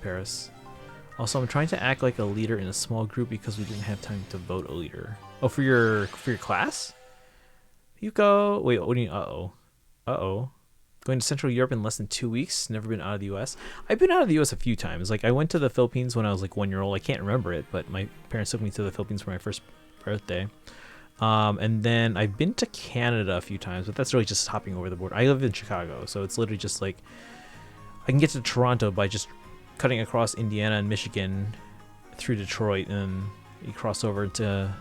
S1: Paris. Also, I'm trying to act like a leader in a small group because we didn't have time to vote a leader. Oh, for your class? You go. Wait, what do you? Uh-oh. Going to Central Europe in less than 2 weeks. Never been out of the U.S. I've been out of the U.S. a few times. Like I went to the Philippines when I was like 1 year old. I can't remember it, but my parents took me to the Philippines for my first birthday. And then I've been to Canada a few times, but that's really just hopping over the border. I live in Chicago, so it's literally just like I can get to Toronto by just cutting across Indiana and Michigan through Detroit, and you cross over to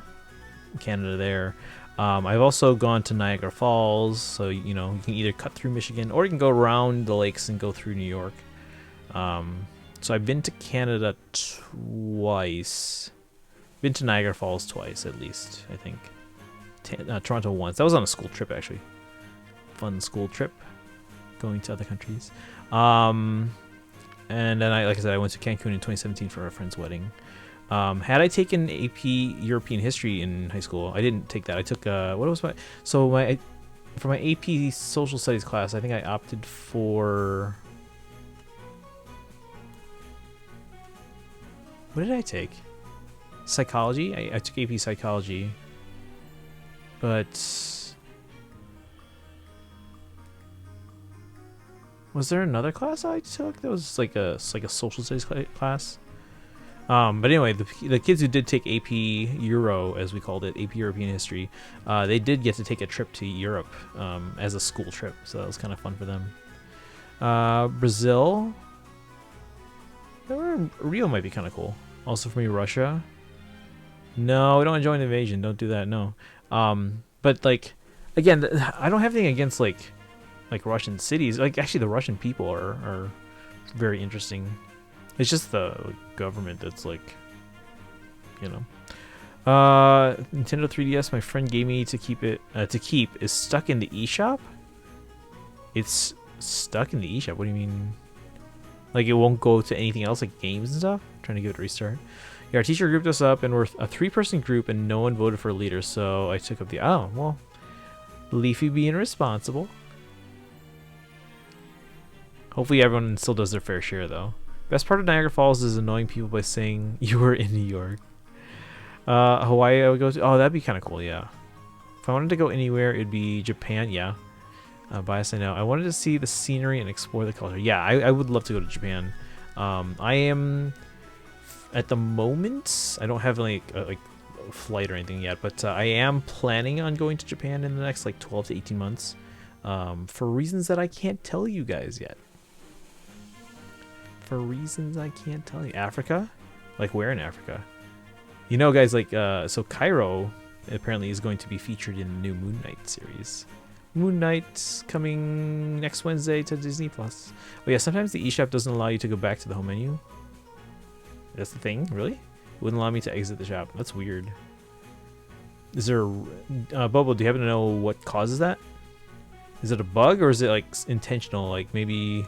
S1: Canada there. I've also gone to Niagara Falls, so you know you can either cut through Michigan or you can go around the lakes and go through New York. So I've been to Canada twice. Been to Niagara Falls twice at least, I think. Toronto once. That was on a school trip actually. Fun school trip, going to other countries. And then like I said, I went to Cancun in 2017 for a friend's wedding. Had I taken AP European History in high school, I didn't take that. I took what was my for my AP Social Studies class, I think I opted for, what did I take? Psychology. I took AP Psychology, but was there another class I took that was like a social studies class? But anyway, the kids who did take AP Euro, as we called it, AP European History, they did get to take a trip to Europe as a school trip, so that was kind of fun for them. Brazil, Rio might be kind of cool. Also for me, Russia. No, we don't enjoy an invasion. Don't do that. No. But like, again, I don't have anything against like Russian cities. Like, actually, the Russian people are very interesting. It's just the government that's like, you know. Nintendo 3DS, my friend gave me to keep is stuck in the eShop. It's stuck in the eShop. What do you mean? Like, it won't go to anything else, like games and stuff? I'm trying to give it a restart. Yeah, our teacher grouped us up, and we're a 3-person group, and no one voted for a leader, so I took up the... Oh, well. Leafy being responsible. Hopefully everyone still does their fair share, though. Best part of Niagara Falls is annoying people by saying you were in New York. Hawaii I would go to. Oh, that'd be kind of cool, yeah. If I wanted to go anywhere, it'd be Japan, yeah. Bias, I know. I wanted to see the scenery and explore the culture. Yeah, I would love to go to Japan. I am, at the moment, I don't have like a flight or anything yet, but I am planning on going to Japan in the next like 12 to 18 months for reasons that I can't tell you guys yet. For reasons I can't tell you. Africa? Like, where in Africa? You know, guys, like, so Cairo apparently is going to be featured in the new Moon Knight series. Moon Knight coming next Wednesday to Disney Plus. Oh yeah, sometimes the eShop doesn't allow you to go back to the home menu. That's the thing? Really? It wouldn't allow me to exit the shop. That's weird. Is there... Bobo, do you happen to know what causes that? Is it a bug, or is it, like, intentional? Like, maybe...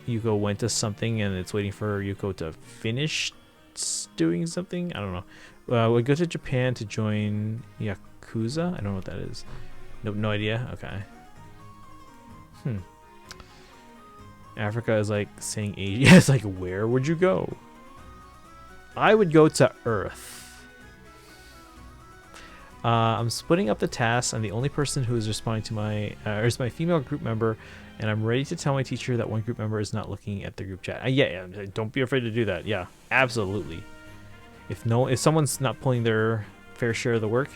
S1: Yuko went to something and it's waiting for Yuko to finish doing something. I don't know. We go to Japan to join Yakuza. I don't know what that is. No idea. Okay. Africa is like saying Asia. It's like, where would you go? I would go to Earth. I'm splitting up the tasks. I'm the only person who is responding to my is my female group member. And I'm ready to tell my teacher that one group member is not looking at the group chat. Yeah, don't be afraid to do that. Yeah, absolutely. If someone's not pulling their fair share of the work,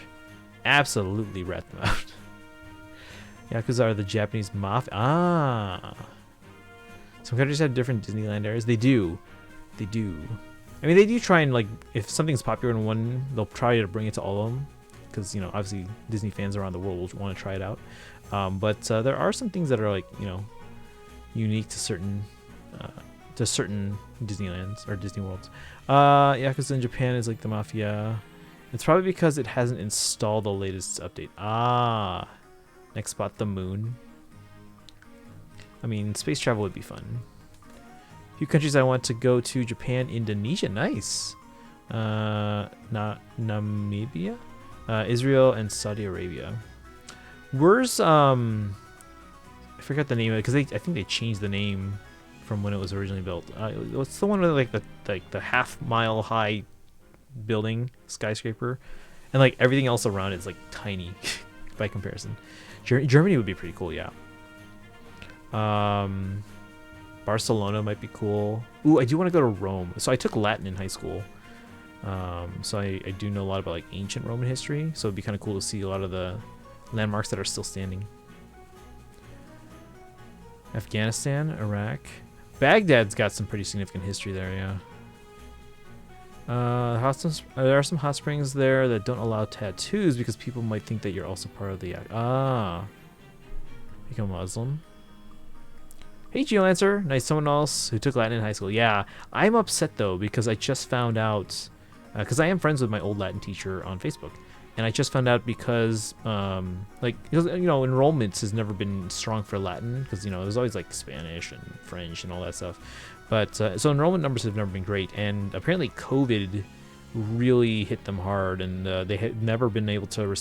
S1: absolutely rat them out. Yakuza are the Japanese mafia. Ah. Some countries have different Disneyland areas. They do. They do. I mean, they do try and, like, if something's popular in one, they'll try to bring it to all of them. Because, you know, obviously Disney fans around the world will want to try it out. But there are some things that are, like, you know, unique to certain Disneylands or Disney Worlds. Yakuza in Japan is like the Mafia. It's probably because it hasn't installed the latest update. Ah, next spot, the moon. I mean, space travel would be fun. A few countries I want to go to: Japan, Indonesia, nice. Namibia, Israel, and Saudi Arabia. Where's I forgot the name of it because I think they changed the name from when it was originally built. What's the one with like the half-mile high building skyscraper, and like everything else around it's like tiny by comparison. Germany would be pretty cool, yeah. Barcelona might be cool. Ooh, I do want to go to Rome. So I took Latin in high school. So I do know a lot about like ancient Roman history. So it'd be kind of cool to see a lot of the landmarks that are still standing. Afghanistan, Iraq. Baghdad's got some pretty significant history there, yeah. There are some hot springs there that don't allow tattoos because people might think that you're also part of the... become Muslim. Hey, Geolancer. Nice, someone else who took Latin in high school. Yeah, I'm upset, though, because I just found out... Because I am friends with my old Latin teacher on Facebook. And I just found out because enrollments has never been strong for Latin, because there's always like Spanish and French and all that stuff, but so enrollment numbers have never been great, and apparently COVID really hit them hard, and they had never been able to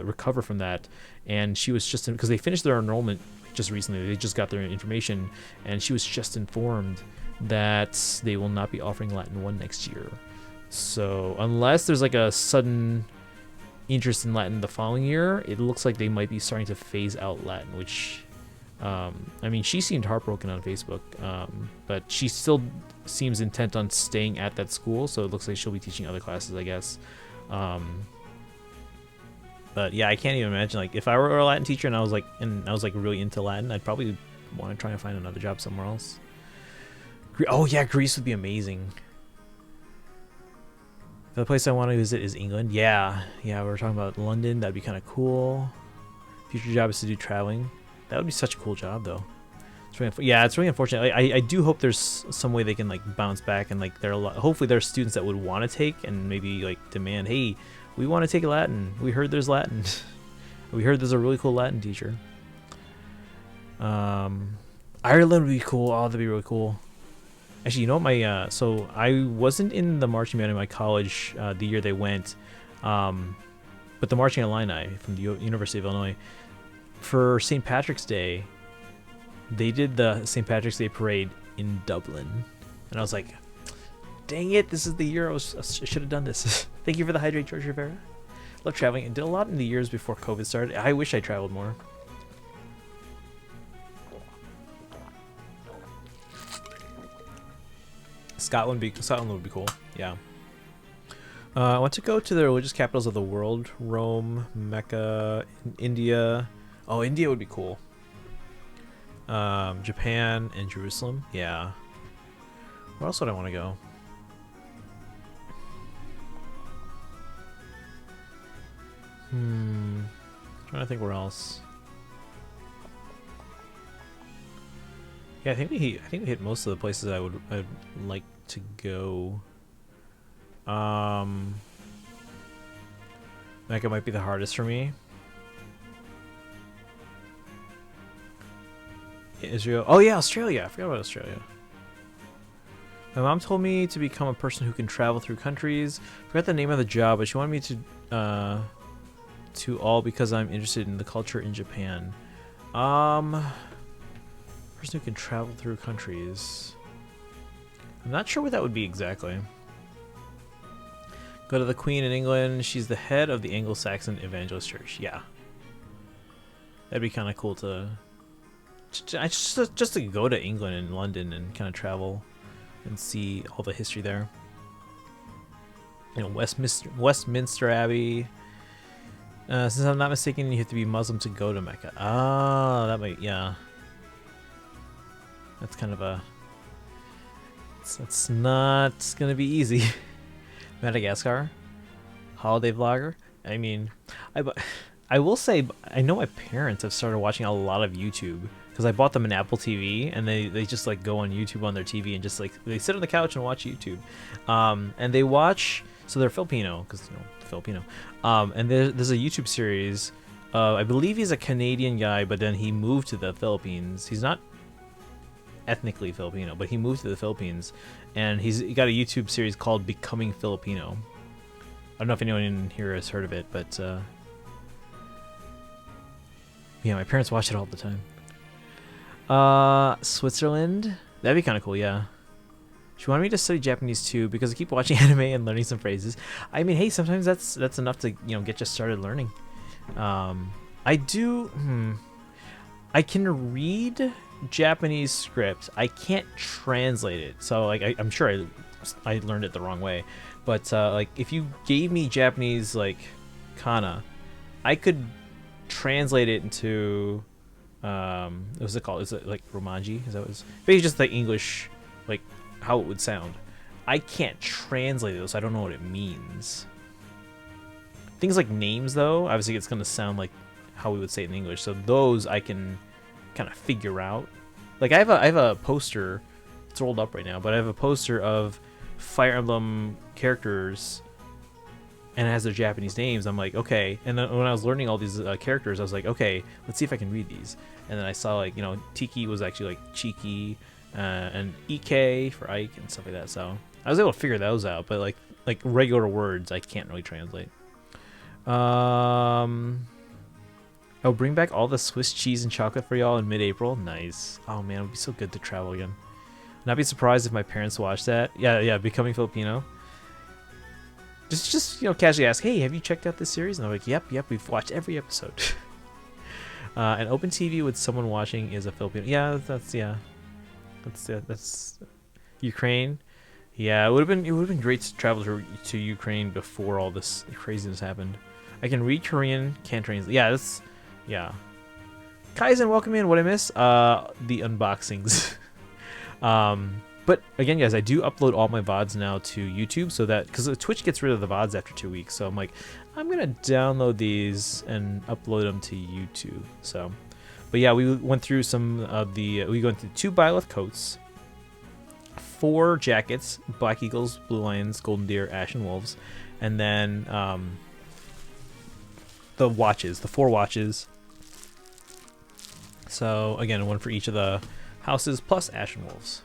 S1: recover from that. And she was just because they finished their enrollment just recently, they just got their information, and she was just informed that they will not be offering Latin 1 next year. So unless there's like a sudden interest in Latin the following year, it looks like they might be starting to phase out Latin, which she seemed heartbroken on Facebook, but she still seems intent on staying at that school, so it looks like she'll be teaching other classes, I guess. But yeah, I can't even imagine, like, if I were a Latin teacher and I was really into Latin, I'd probably want to try and find another job somewhere else. Oh yeah, Greece would be amazing. The place I want to visit is England. Yeah, we're talking about London. That'd be kind of cool. Future job is to do traveling. That would be such a cool job, though. It's really unfortunate. I do hope there's some way they can like bounce back, and like hopefully there are students that would want to take and maybe like demand, hey, we want to take Latin. We heard there's Latin. We heard there's a really cool Latin teacher. Ireland would be cool. Oh, that'd be really cool. Actually, my so I wasn't in the marching band in my college the year they went, but the marching Illini from the University of Illinois, for St. Patrick's Day, they did the St. Patrick's Day parade in Dublin, and I was like, dang it, this is the year I should have done this. Thank you for the hydrate, George Rivera. Love traveling and did a lot in the years before COVID started. I wish I traveled more. Scotland would be cool. Yeah. I want to go to the religious capitals of the world: Rome, Mecca, India. Oh, India would be cool. Japan and Jerusalem. Yeah. Where else would I want to go? Trying to think where else. Yeah, I think we hit most of the places I'd like to go. Mecca might be the hardest for me. Israel. Oh yeah, Australia. I forgot about Australia. My mom told me to become a person who can travel through countries. Forgot the name of the job, but she wanted me to all because I'm interested in the culture in Japan. Person who can travel through countries. I'm not sure what that would be exactly. Go to the Queen in England. She's the head of the Anglo-Saxon Evangelist Church. Yeah. That'd be kind of cool to just to go to England and London and kind of travel and see all the history there. Westminster Abbey. Since I'm not mistaken, you have to be Muslim to go to Mecca. Ah, that might, yeah. That's kind of a... That's not gonna be easy. Madagascar. Holiday vlogger. I mean, I will say, I know my parents have started watching a lot of YouTube, because I bought them an Apple TV, and they just like go on YouTube on their TV and just like they sit on the couch and watch YouTube, and they watch. So they're Filipino, because Filipino, and there's a YouTube series. I believe he's a Canadian guy, but then he moved to the Philippines. He's not ethnically Filipino, but he moved to the Philippines, and he got a YouTube series called Becoming Filipino. I don't know if anyone in here has heard of it, but yeah, my parents watch it all the time. Switzerland, that'd be kind of cool. Yeah, she wanted me to study Japanese too because I keep watching anime and learning some phrases. I mean, hey, sometimes that's enough to get you started learning. I can read Japanese script. I can't translate it, so like I'm sure I learned it the wrong way. But like if you gave me Japanese like kana, I could translate it into what's it called? Is it like Romanji? Is that what it's basically just like English, like how it would sound. I can't translate it, so I don't know what it means. Things like names, though, obviously it's gonna sound like how we would say it in English. So those I can kind of figure out. Like I have a poster. It's rolled up right now, but I have a poster of Fire Emblem characters and it has their Japanese names. I'm like, okay. And then when I was learning all these characters, I was like, okay, let's see if I can read these. And then I saw like, you know, Tiki was actually like Chiki, and EK for Ike and stuff like that. So I was able to figure those out, but like regular words I can't really translate. Oh, bring back all the Swiss cheese and chocolate for y'all in mid-April. Nice. Oh man, it would be so good to travel again. Not be surprised if my parents watch that. Yeah, becoming Filipino. Just you know, casually ask, hey, have you checked out this series? And I'm like, yep, we've watched every episode. An open TV with someone watching is a Filipino. Yeah, that's Ukraine. Yeah, it would have been great to travel to Ukraine before all this craziness happened. I can read Korean, can't translate. Yeah. Kaizen, welcome in. What I miss? The unboxings. But again, guys, I do upload all my VODs now to YouTube, so that because Twitch gets rid of the VODs after 2 weeks, so I'm like, I'm gonna download these and upload them to YouTube. So, but yeah, we went through some of the we went through 2 Byleth coats, 4 jackets, Black Eagles, Blue Lions, Golden Deer, Ashen Wolves, and then the watches, the 4 watches. So again, 1 for each of the houses plus Ashen Wolves.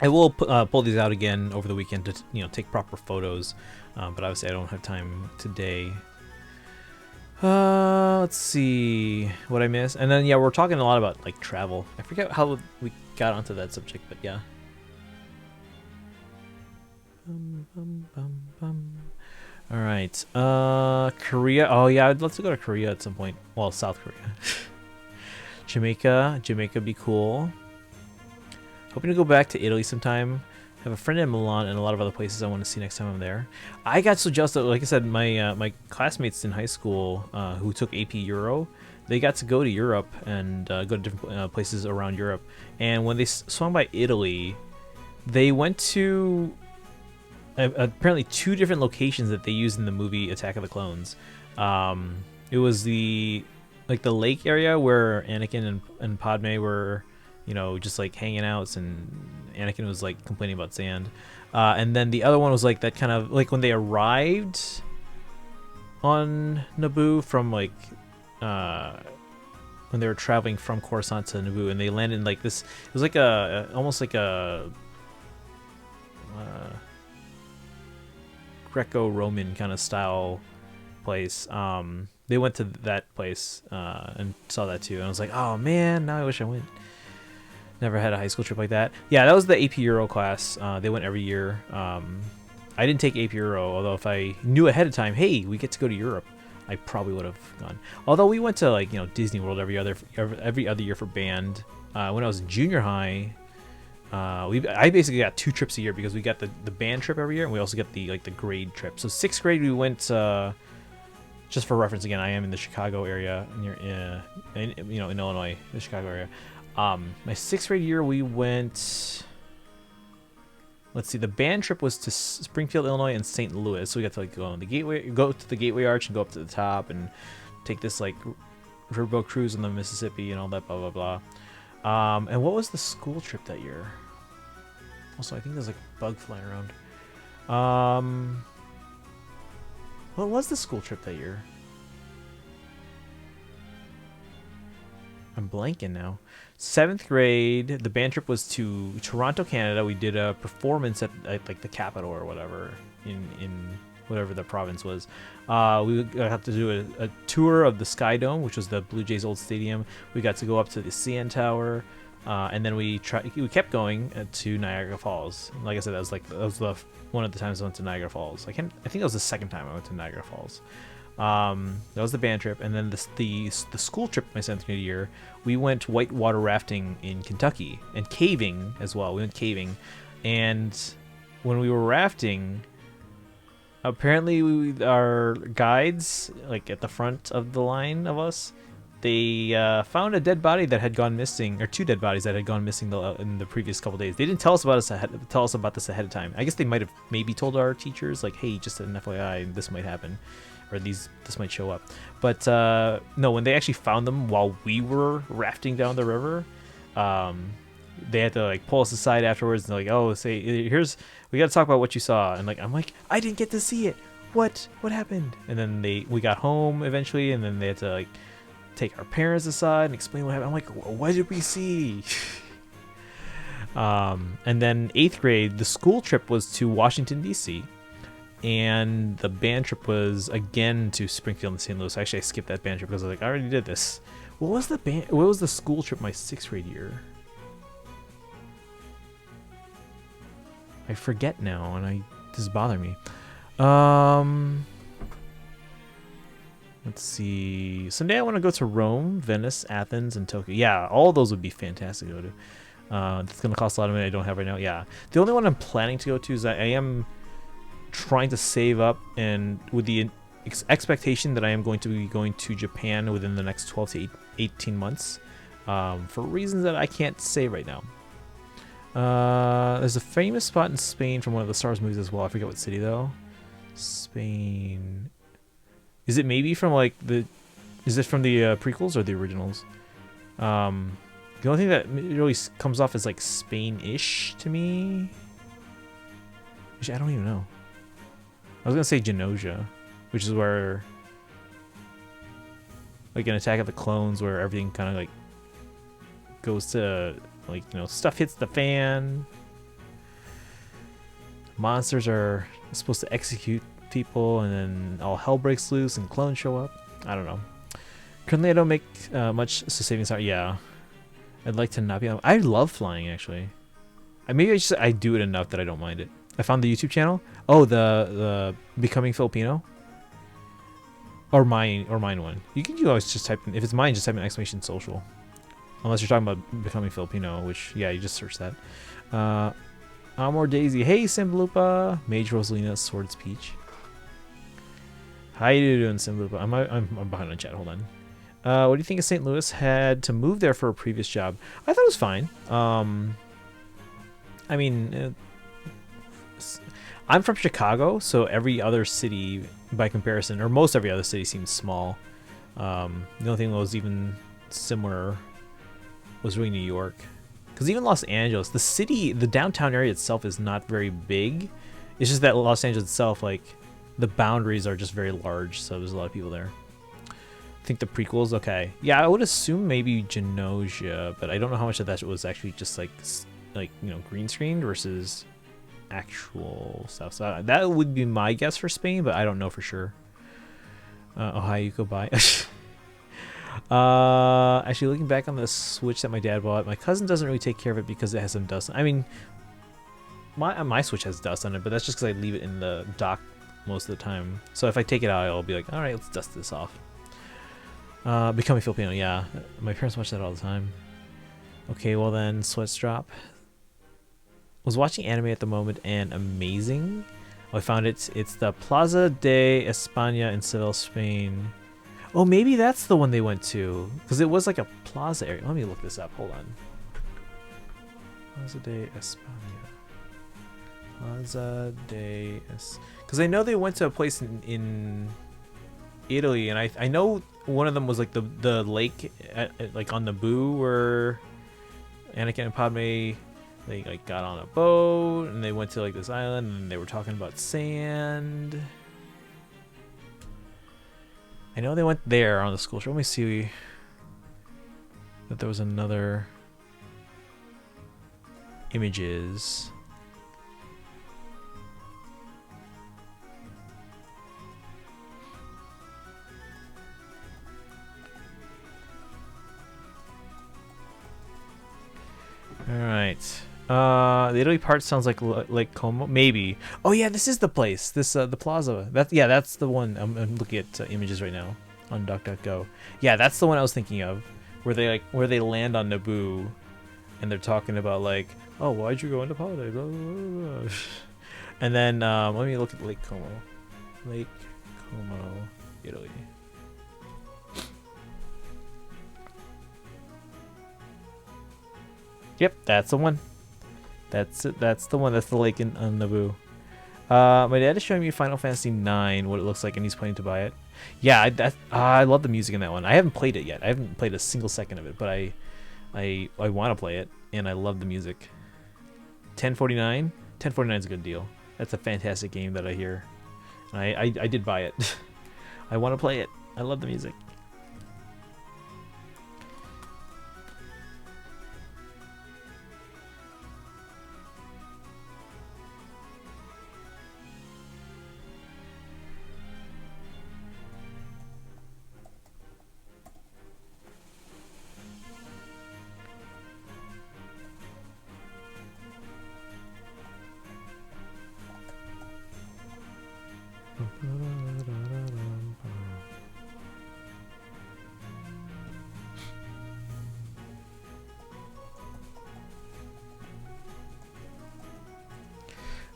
S1: I will pull these out again over the weekend to, you know, take proper photos, but obviously I don't have time today. Let's see what I missed, and then yeah, we're talking a lot about like travel. I forget how we got onto that subject, but yeah. All right, Korea. Oh yeah, I'd love to go to Korea at some point. Well, South Korea. Jamaica be cool. Hoping to go back to Italy sometime. Have a friend in Milan and a lot of other places I want to see next time I'm there. I got so jealous that, like I said, my classmates in high school who took AP Euro, they got to go to Europe and go to different places around Europe. And when they swung by Italy, they went to apparently 2 different locations that they used in the movie Attack of the Clones. It was the lake area where Anakin and Padme were, you know, just like hanging out, and Anakin was like complaining about sand. And then the other one was like that kind of like when they arrived on Naboo from like when they were traveling from Coruscant to Naboo, and they landed in like this. It was like almost like a Greco-Roman kind of style place. They went to that place and saw that too, and I was like, oh man, now I wish I went. Never had a high school trip like that. Yeah, that was the AP Euro class. They went every year. I didn't take AP Euro, although if I knew ahead of time, hey, we get to go to Europe, I probably would have gone. Although we went to like, you know, Disney World every other year for band. When I was in junior high, I basically got 2 trips a year because we got the band trip every year, and we also get the grade trip. So 6th grade we went. Just for reference, again, I am in the Chicago area, in Illinois, the Chicago area. My 6th grade year, we went. Let's see, the band trip was to Springfield, Illinois, and St. Louis. So we got to like go to the Gateway Arch, and go up to the top, and take this like riverboat cruise on the Mississippi and all that, blah blah blah. And what was the school trip that year? Also, I think there's like a bug flying around. What was the school trip that year? I'm blanking now. 7th grade, the band trip was to Toronto, Canada. We did a performance at like the capital or whatever in whatever the province was. We got to do a tour of the Sky Dome, which was the Blue Jays' old stadium. We got to go up to the CN Tower, and then we kept going to Niagara Falls. Like I said, that was the one of the times I went to Niagara Falls. I think that was the 2nd time I went to Niagara Falls. That was the band trip, and then the school trip my 7th grade year, we went whitewater rafting in Kentucky and caving as well. We went caving, and when we were rafting, apparently our guides, like at the front of the line of us, they found a dead body that had gone missing, or 2 dead bodies that had gone missing in the previous couple days. They didn't tell us about this ahead of time. I guess they might have maybe told our teachers, like, hey, just an FYI, this might happen, or this might show up. But no, when they actually found them while we were rafting down the river, they had to like pull us aside afterwards and like, oh, say we got to talk about what you saw, and like I'm like, I didn't get to see it. What happened? And then we got home eventually, and then they had to like take our parents aside and explain what happened. I'm like, what did we see? And then 8th grade, the school trip was to Washington D.C. and the band trip was again to Springfield and St. Louis. Actually, I skipped that band trip because I was like, I already did this. What was the school trip my 6th grade year? I forget now, and this is bothering me. Let's see. Someday I want to go to Rome, Venice, Athens, and Tokyo. Yeah, all those would be fantastic to go to. It's going to cost a lot of money I don't have right now. Yeah. The only one I'm planning to go to is I am trying to save up, and with the expectation that I am going to be going to Japan within the next 12 to 18 months for reasons that I can't say right now. There's a famous spot in Spain from one of the Star Wars movies as well. I forget what city though. Spain. Is it maybe from like is it from the prequels or the originals? The only thing that really comes off as like Spain-ish to me. Actually, I don't even know. I was gonna say Genosha, which is where like an Attack of the Clones, where everything kind of like goes to like, you know, stuff hits the fan. Monsters are supposed to execute people, and then all hell breaks loose and clones show up. I don't know. Currently, I don't make much savings. Yeah, I'd like to not be. I love flying actually. Maybe I do it enough that I don't mind it. I found the YouTube channel. Oh, the Becoming Filipino. Or mine one. You always just type in, if it's mine, just type in !social. Unless you're talking about Becoming Filipino, which, yeah, you just search that. Amor Daisy. Hey, Simblupa. Mage Rosalina, Swords Peach. How you doing, Simblupa? I'm behind on chat. Hold on. What do you think of St. Louis? Had to move there for a previous job. I thought it was fine. I mean, I'm from Chicago, so every other city, by comparison, or most every other city seems small. The only thing that was even similar was really New York. Because even Los Angeles, the downtown area itself is not very big. It's just that Los Angeles itself, like, the boundaries are just very large, so there's a lot of people there. I think the prequels, okay. Yeah, I would assume maybe Genosha, but I don't know how much of that was actually just, like you know, green screened versus actual stuff. So that would be my guess for Spain, but I don't know for sure. Ohio, you go buy. Actually, looking back on the Switch that my dad bought, my cousin doesn't really take care of it because it has some dust. I mean, my Switch has dust on it, but that's just because I leave it in the dock most of the time. So if I take it out, I'll be like, all right, let's dust this off. Becoming Filipino, yeah. My parents watch that all the time. Okay, well then, Sweats Drop. Was watching anime at the moment and amazing. Oh, I found it. It's the Plaza de España in Seville, Spain. Oh, maybe that's the one they went to, because it was like a plaza area. Let me look this up. Hold on. Plaza de España. Plaza de because I know they went to a place in Italy, and I know one of them was like the lake like on Naboo, where Anakin and Padme, they like got on a boat and they went to like this island and they were talking about sand. I know they went there on the school trip. Let me see that there was another images. All right. The Italy part sounds like Como, maybe. Oh yeah, this is the place. This the plaza. That's the one. I'm looking at images right now on DuckDuckGo. Yeah, that's the one I was thinking of, where they land on Naboo, and they're talking about like, oh, why'd you go into politics? Blah, blah, blah. And then let me look at Lake Como. Lake Como, Italy. Yep, that's the one. That's it. That's the one. That's the lake on Naboo. My dad is showing me Final Fantasy IX, what it looks like, and he's planning to buy it. Yeah, I love the music in that one. I haven't played it yet. I haven't played a single second of it, but I want to play it, and I love the music. 1049. 1049 is a good deal. That's a fantastic game that I hear. And I did buy it. I want to play it. I love the music.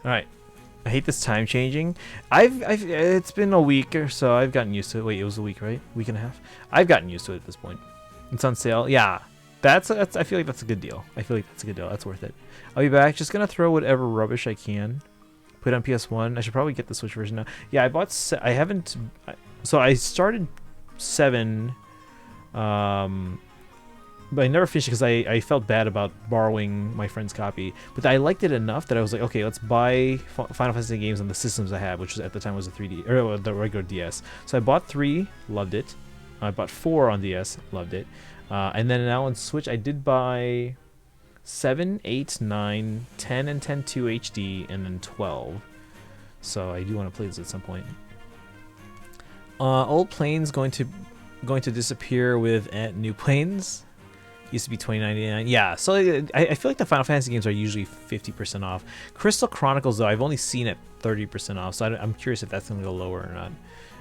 S1: All right. I hate this time changing. It's been a week or so. I've gotten used to it. Wait, it was a week, right? Week and a half. I've gotten used to it at this point. It's on sale. Yeah. That's I feel like that's a good deal. I feel like that's a good deal. That's worth it. I'll be back. Just gonna throw whatever rubbish I can. Put it on PS1. I should probably get the Switch version now. Yeah, I bought. I haven't. So I started 7. But I never finished because I felt bad about borrowing my friend's copy. But I liked it enough that I was like, okay, let's buy Final Fantasy games on the systems I had, which was, at the time was a 3D or the regular DS. So I bought 3, loved it. I bought 4 on DS, loved it. And then now on Switch, I did buy 7, 8, 9, 10, and 10.2 HD, and then 12. So I do want to play this at some point. Old Planes going to disappear with New Planes. Used to be $20.99. Yeah, so I feel like the Final Fantasy games are usually 50% off. Crystal Chronicles, though, I've only seen it 30% off, so I'm curious if that's going to go lower or not.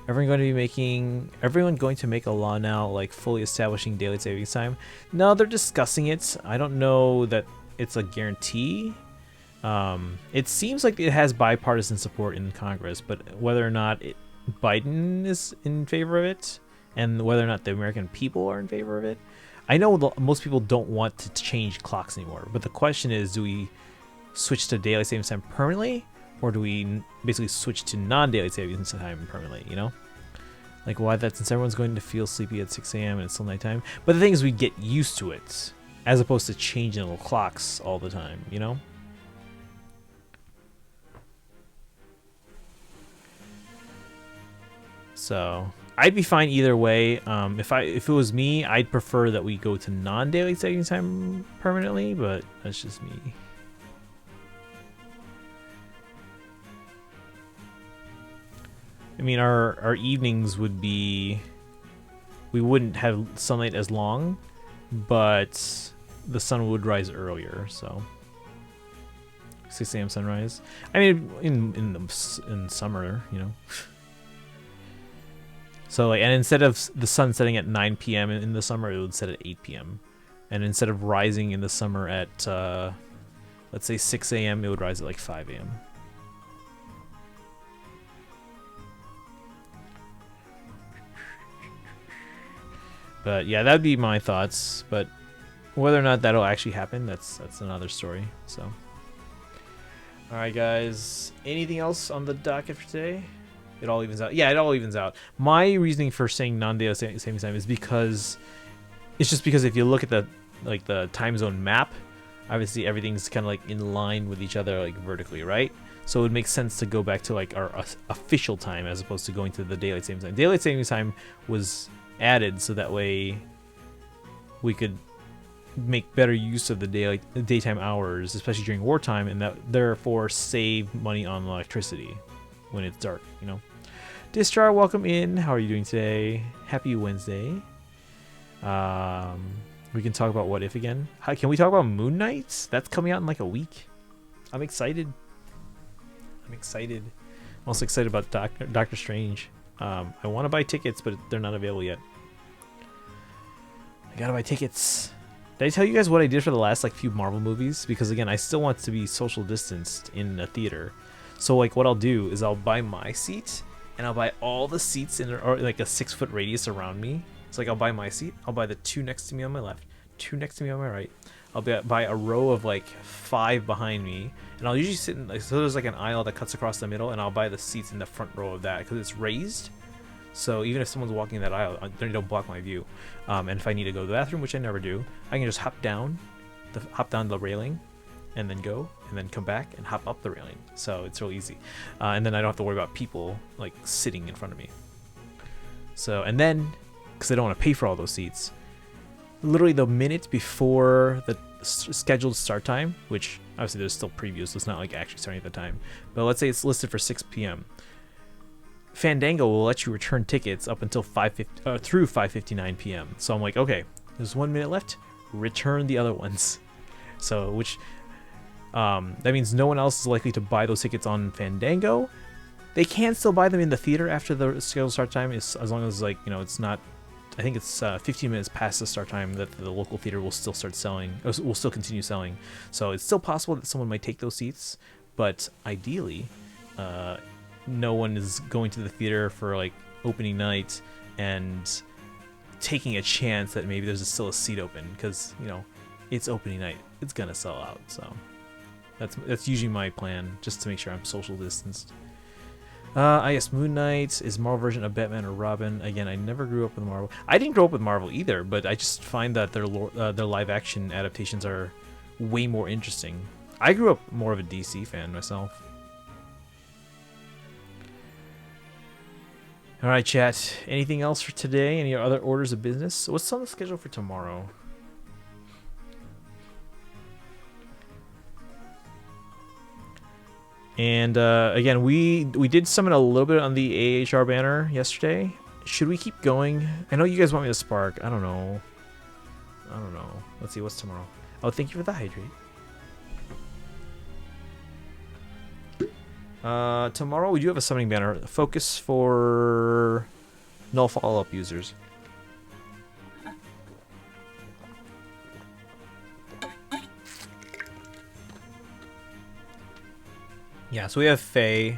S1: Everyone going to make a law now, like fully establishing daylight savings time? No, they're discussing it. I don't know that it's a guarantee. It seems like it has bipartisan support in Congress, but whether or not Biden is in favor of it, and whether or not the American people are in favor of it, I know most people don't want to change clocks anymore, but the question is, do we switch to daylight savings time permanently, or do we basically switch to non-daylight savings time permanently, you know? Like, why that, since everyone's going to feel sleepy at 6 a.m. and it's still nighttime? But the thing is, we get used to it, as opposed to changing little clocks all the time, you know? So I'd be fine either way. If it was me, I'd prefer that we go to non-daylight savings time permanently, but that's just me. I mean, our evenings would be, we wouldn't have sunlight as long, but the sun would rise earlier, so 6 a.m. sunrise. I mean, in summer, you know. So, like, and instead of the sun setting at 9 p.m. in the summer, it would set at 8 p.m. And instead of rising in the summer at, let's say 6 a.m., it would rise at like 5 a.m. But yeah, that'd be my thoughts. But whether or not that'll actually happen, that's another story. So, all right, guys. Anything else on the docket for today? It all evens out. Yeah, it all evens out. My reasoning for saying non-daylight savings time is because it's just because if you look at the time zone map, obviously everything's kind of like in line with each other, like vertically, right? So it would make sense to go back to like our official time as opposed to going to the daylight savings time. Daylight savings time was added so that way we could make better use of the daytime hours, especially during wartime, and that therefore save money on electricity when it's dark, you know. Distrar, welcome in. How are you doing today? Happy Wednesday. We can talk about What If again. Can we talk about Moon Knight? That's coming out in like a week. I'm excited. I'm also excited about Doctor Strange. I want to buy tickets, but they're not available yet. I gotta buy tickets. Did I tell you guys what I did for the last like few Marvel movies? Because again, I still want to be social distanced in a theater. So like what I'll do is I'll buy my seat and I'll buy all the seats in or like a 6-foot radius around me. So like I'll buy my seat, I'll buy the 2 next to me on my left, 2 next to me on my right. I'll buy a row of like 5 behind me, and I'll usually sit in, like, so there's like an aisle that cuts across the middle, and I'll buy the seats in the front row of that because it's raised. So even if someone's walking that aisle, they don't block my view. And if I need to go to the bathroom, which I never do, I can just hop down the railing, and then go, and then come back and hop up the railing. So it's real easy. And then I don't have to worry about people like sitting in front of me. So, and then, because I don't want to pay for all those seats, literally the minute before the scheduled start time, which obviously there's still previews, so it's not like actually starting at the time, but let's say it's listed for 6 p.m. Fandango will let you return tickets up until through 5:59 p.m. So I'm like, okay, there's 1 minute left, return the other ones. So, which that means no one else is likely to buy those tickets on Fandango. They can still buy them in the theater after the scheduled start time, as long as, like, you know, it's not, I think it's 15 minutes past the start time that the local theater will still start selling, or will still continue selling. So it's still possible that someone might take those seats, but ideally, no one is going to the theater for like opening night and taking a chance that maybe there's still a seat open, because, you know, it's opening night, it's gonna sell out. So that's usually my plan, just to make sure I'm social distanced. I guess Moon Knight is Marvel version of Batman or Robin. Again, I never grew up with Marvel. I didn't grow up with Marvel either, but I just find that their live action adaptations are way more interesting. I grew up more of a DC fan myself. All right, chat. Anything else for today? Any other orders of business? What's on the schedule for tomorrow? And again, we did summon a little bit on the AHR banner yesterday. Should we keep going? I know you guys want me to spark. I don't know. Let's see, what's tomorrow? Oh, thank you for the hydrate. Tomorrow we do have a summoning banner. Focus for null follow-up users. Yeah, so we have Faye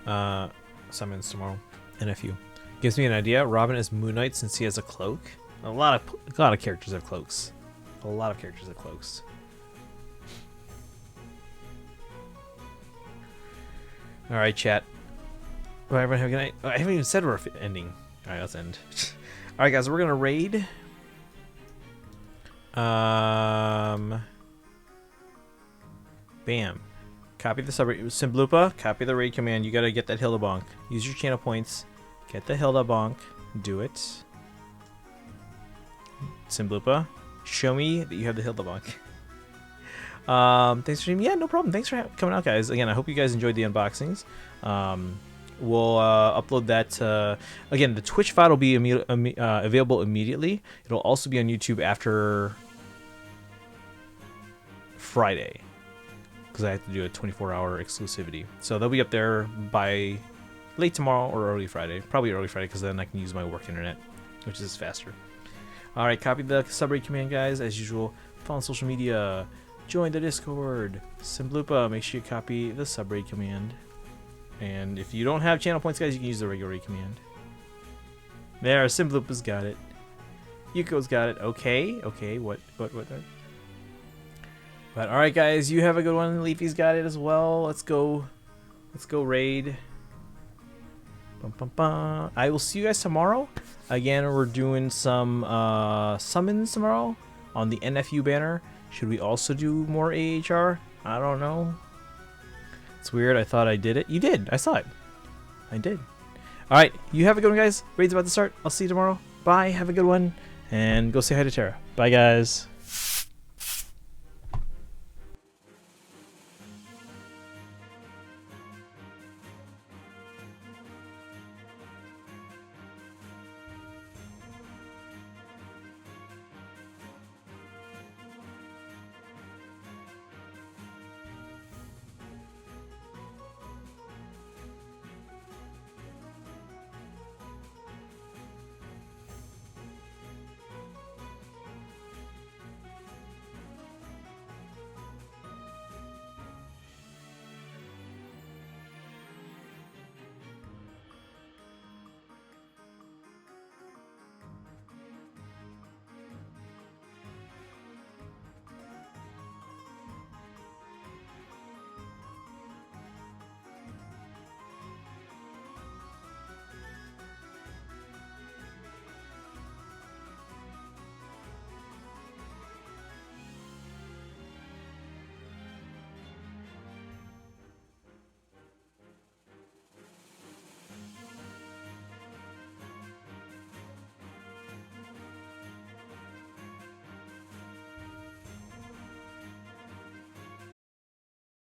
S1: summons tomorrow, NFU. Gives me an idea. Robin is Moon Knight since he has a cloak. A lot of characters have cloaks. A lot of characters have cloaks. All right, chat. Bye, everyone. Have a good night. Oh, I haven't even said we're ending. All right, let's end. All right, guys, we're gonna raid. Bam. Copy the sub Simblupa, copy the raid command. You gotta get that Hilda Bonk. Use your channel points. Get the Hilda Bonk. Do it. Simblupa, show me that you have the Hilda Bonk. Thanks for streaming. Yeah, no problem. Thanks for coming out, guys. Again, I hope you guys enjoyed the unboxings. We'll upload that. Again, the Twitch file will be available immediately. It'll also be on YouTube after Friday, because I have to do a 24-hour exclusivity. So they'll be up there by late tomorrow or early Friday. Probably early Friday, because then I can use my work internet, which is faster. All right, copy the subraid command, guys. As usual, follow on social media. Join the Discord. Simblupa, make sure you copy the subraid command. And if you don't have channel points, guys, you can use the regular raid command. There, Simblupa's got it. Yuko's got it. Okay, what? But all right, guys, you have a good one. Leafy's got it as well. Let's go raid. Bum, bum, bum. I will see you guys tomorrow. Again, we're doing some summons tomorrow on the NFU banner. Should we also do more AHR? I don't know. It's weird. I thought I did it. You did. I saw it. I did. All right. You have a good one, guys. Raid's about to start. I'll see you tomorrow. Bye. Have a good one. And go say hi to Tara. Bye, guys.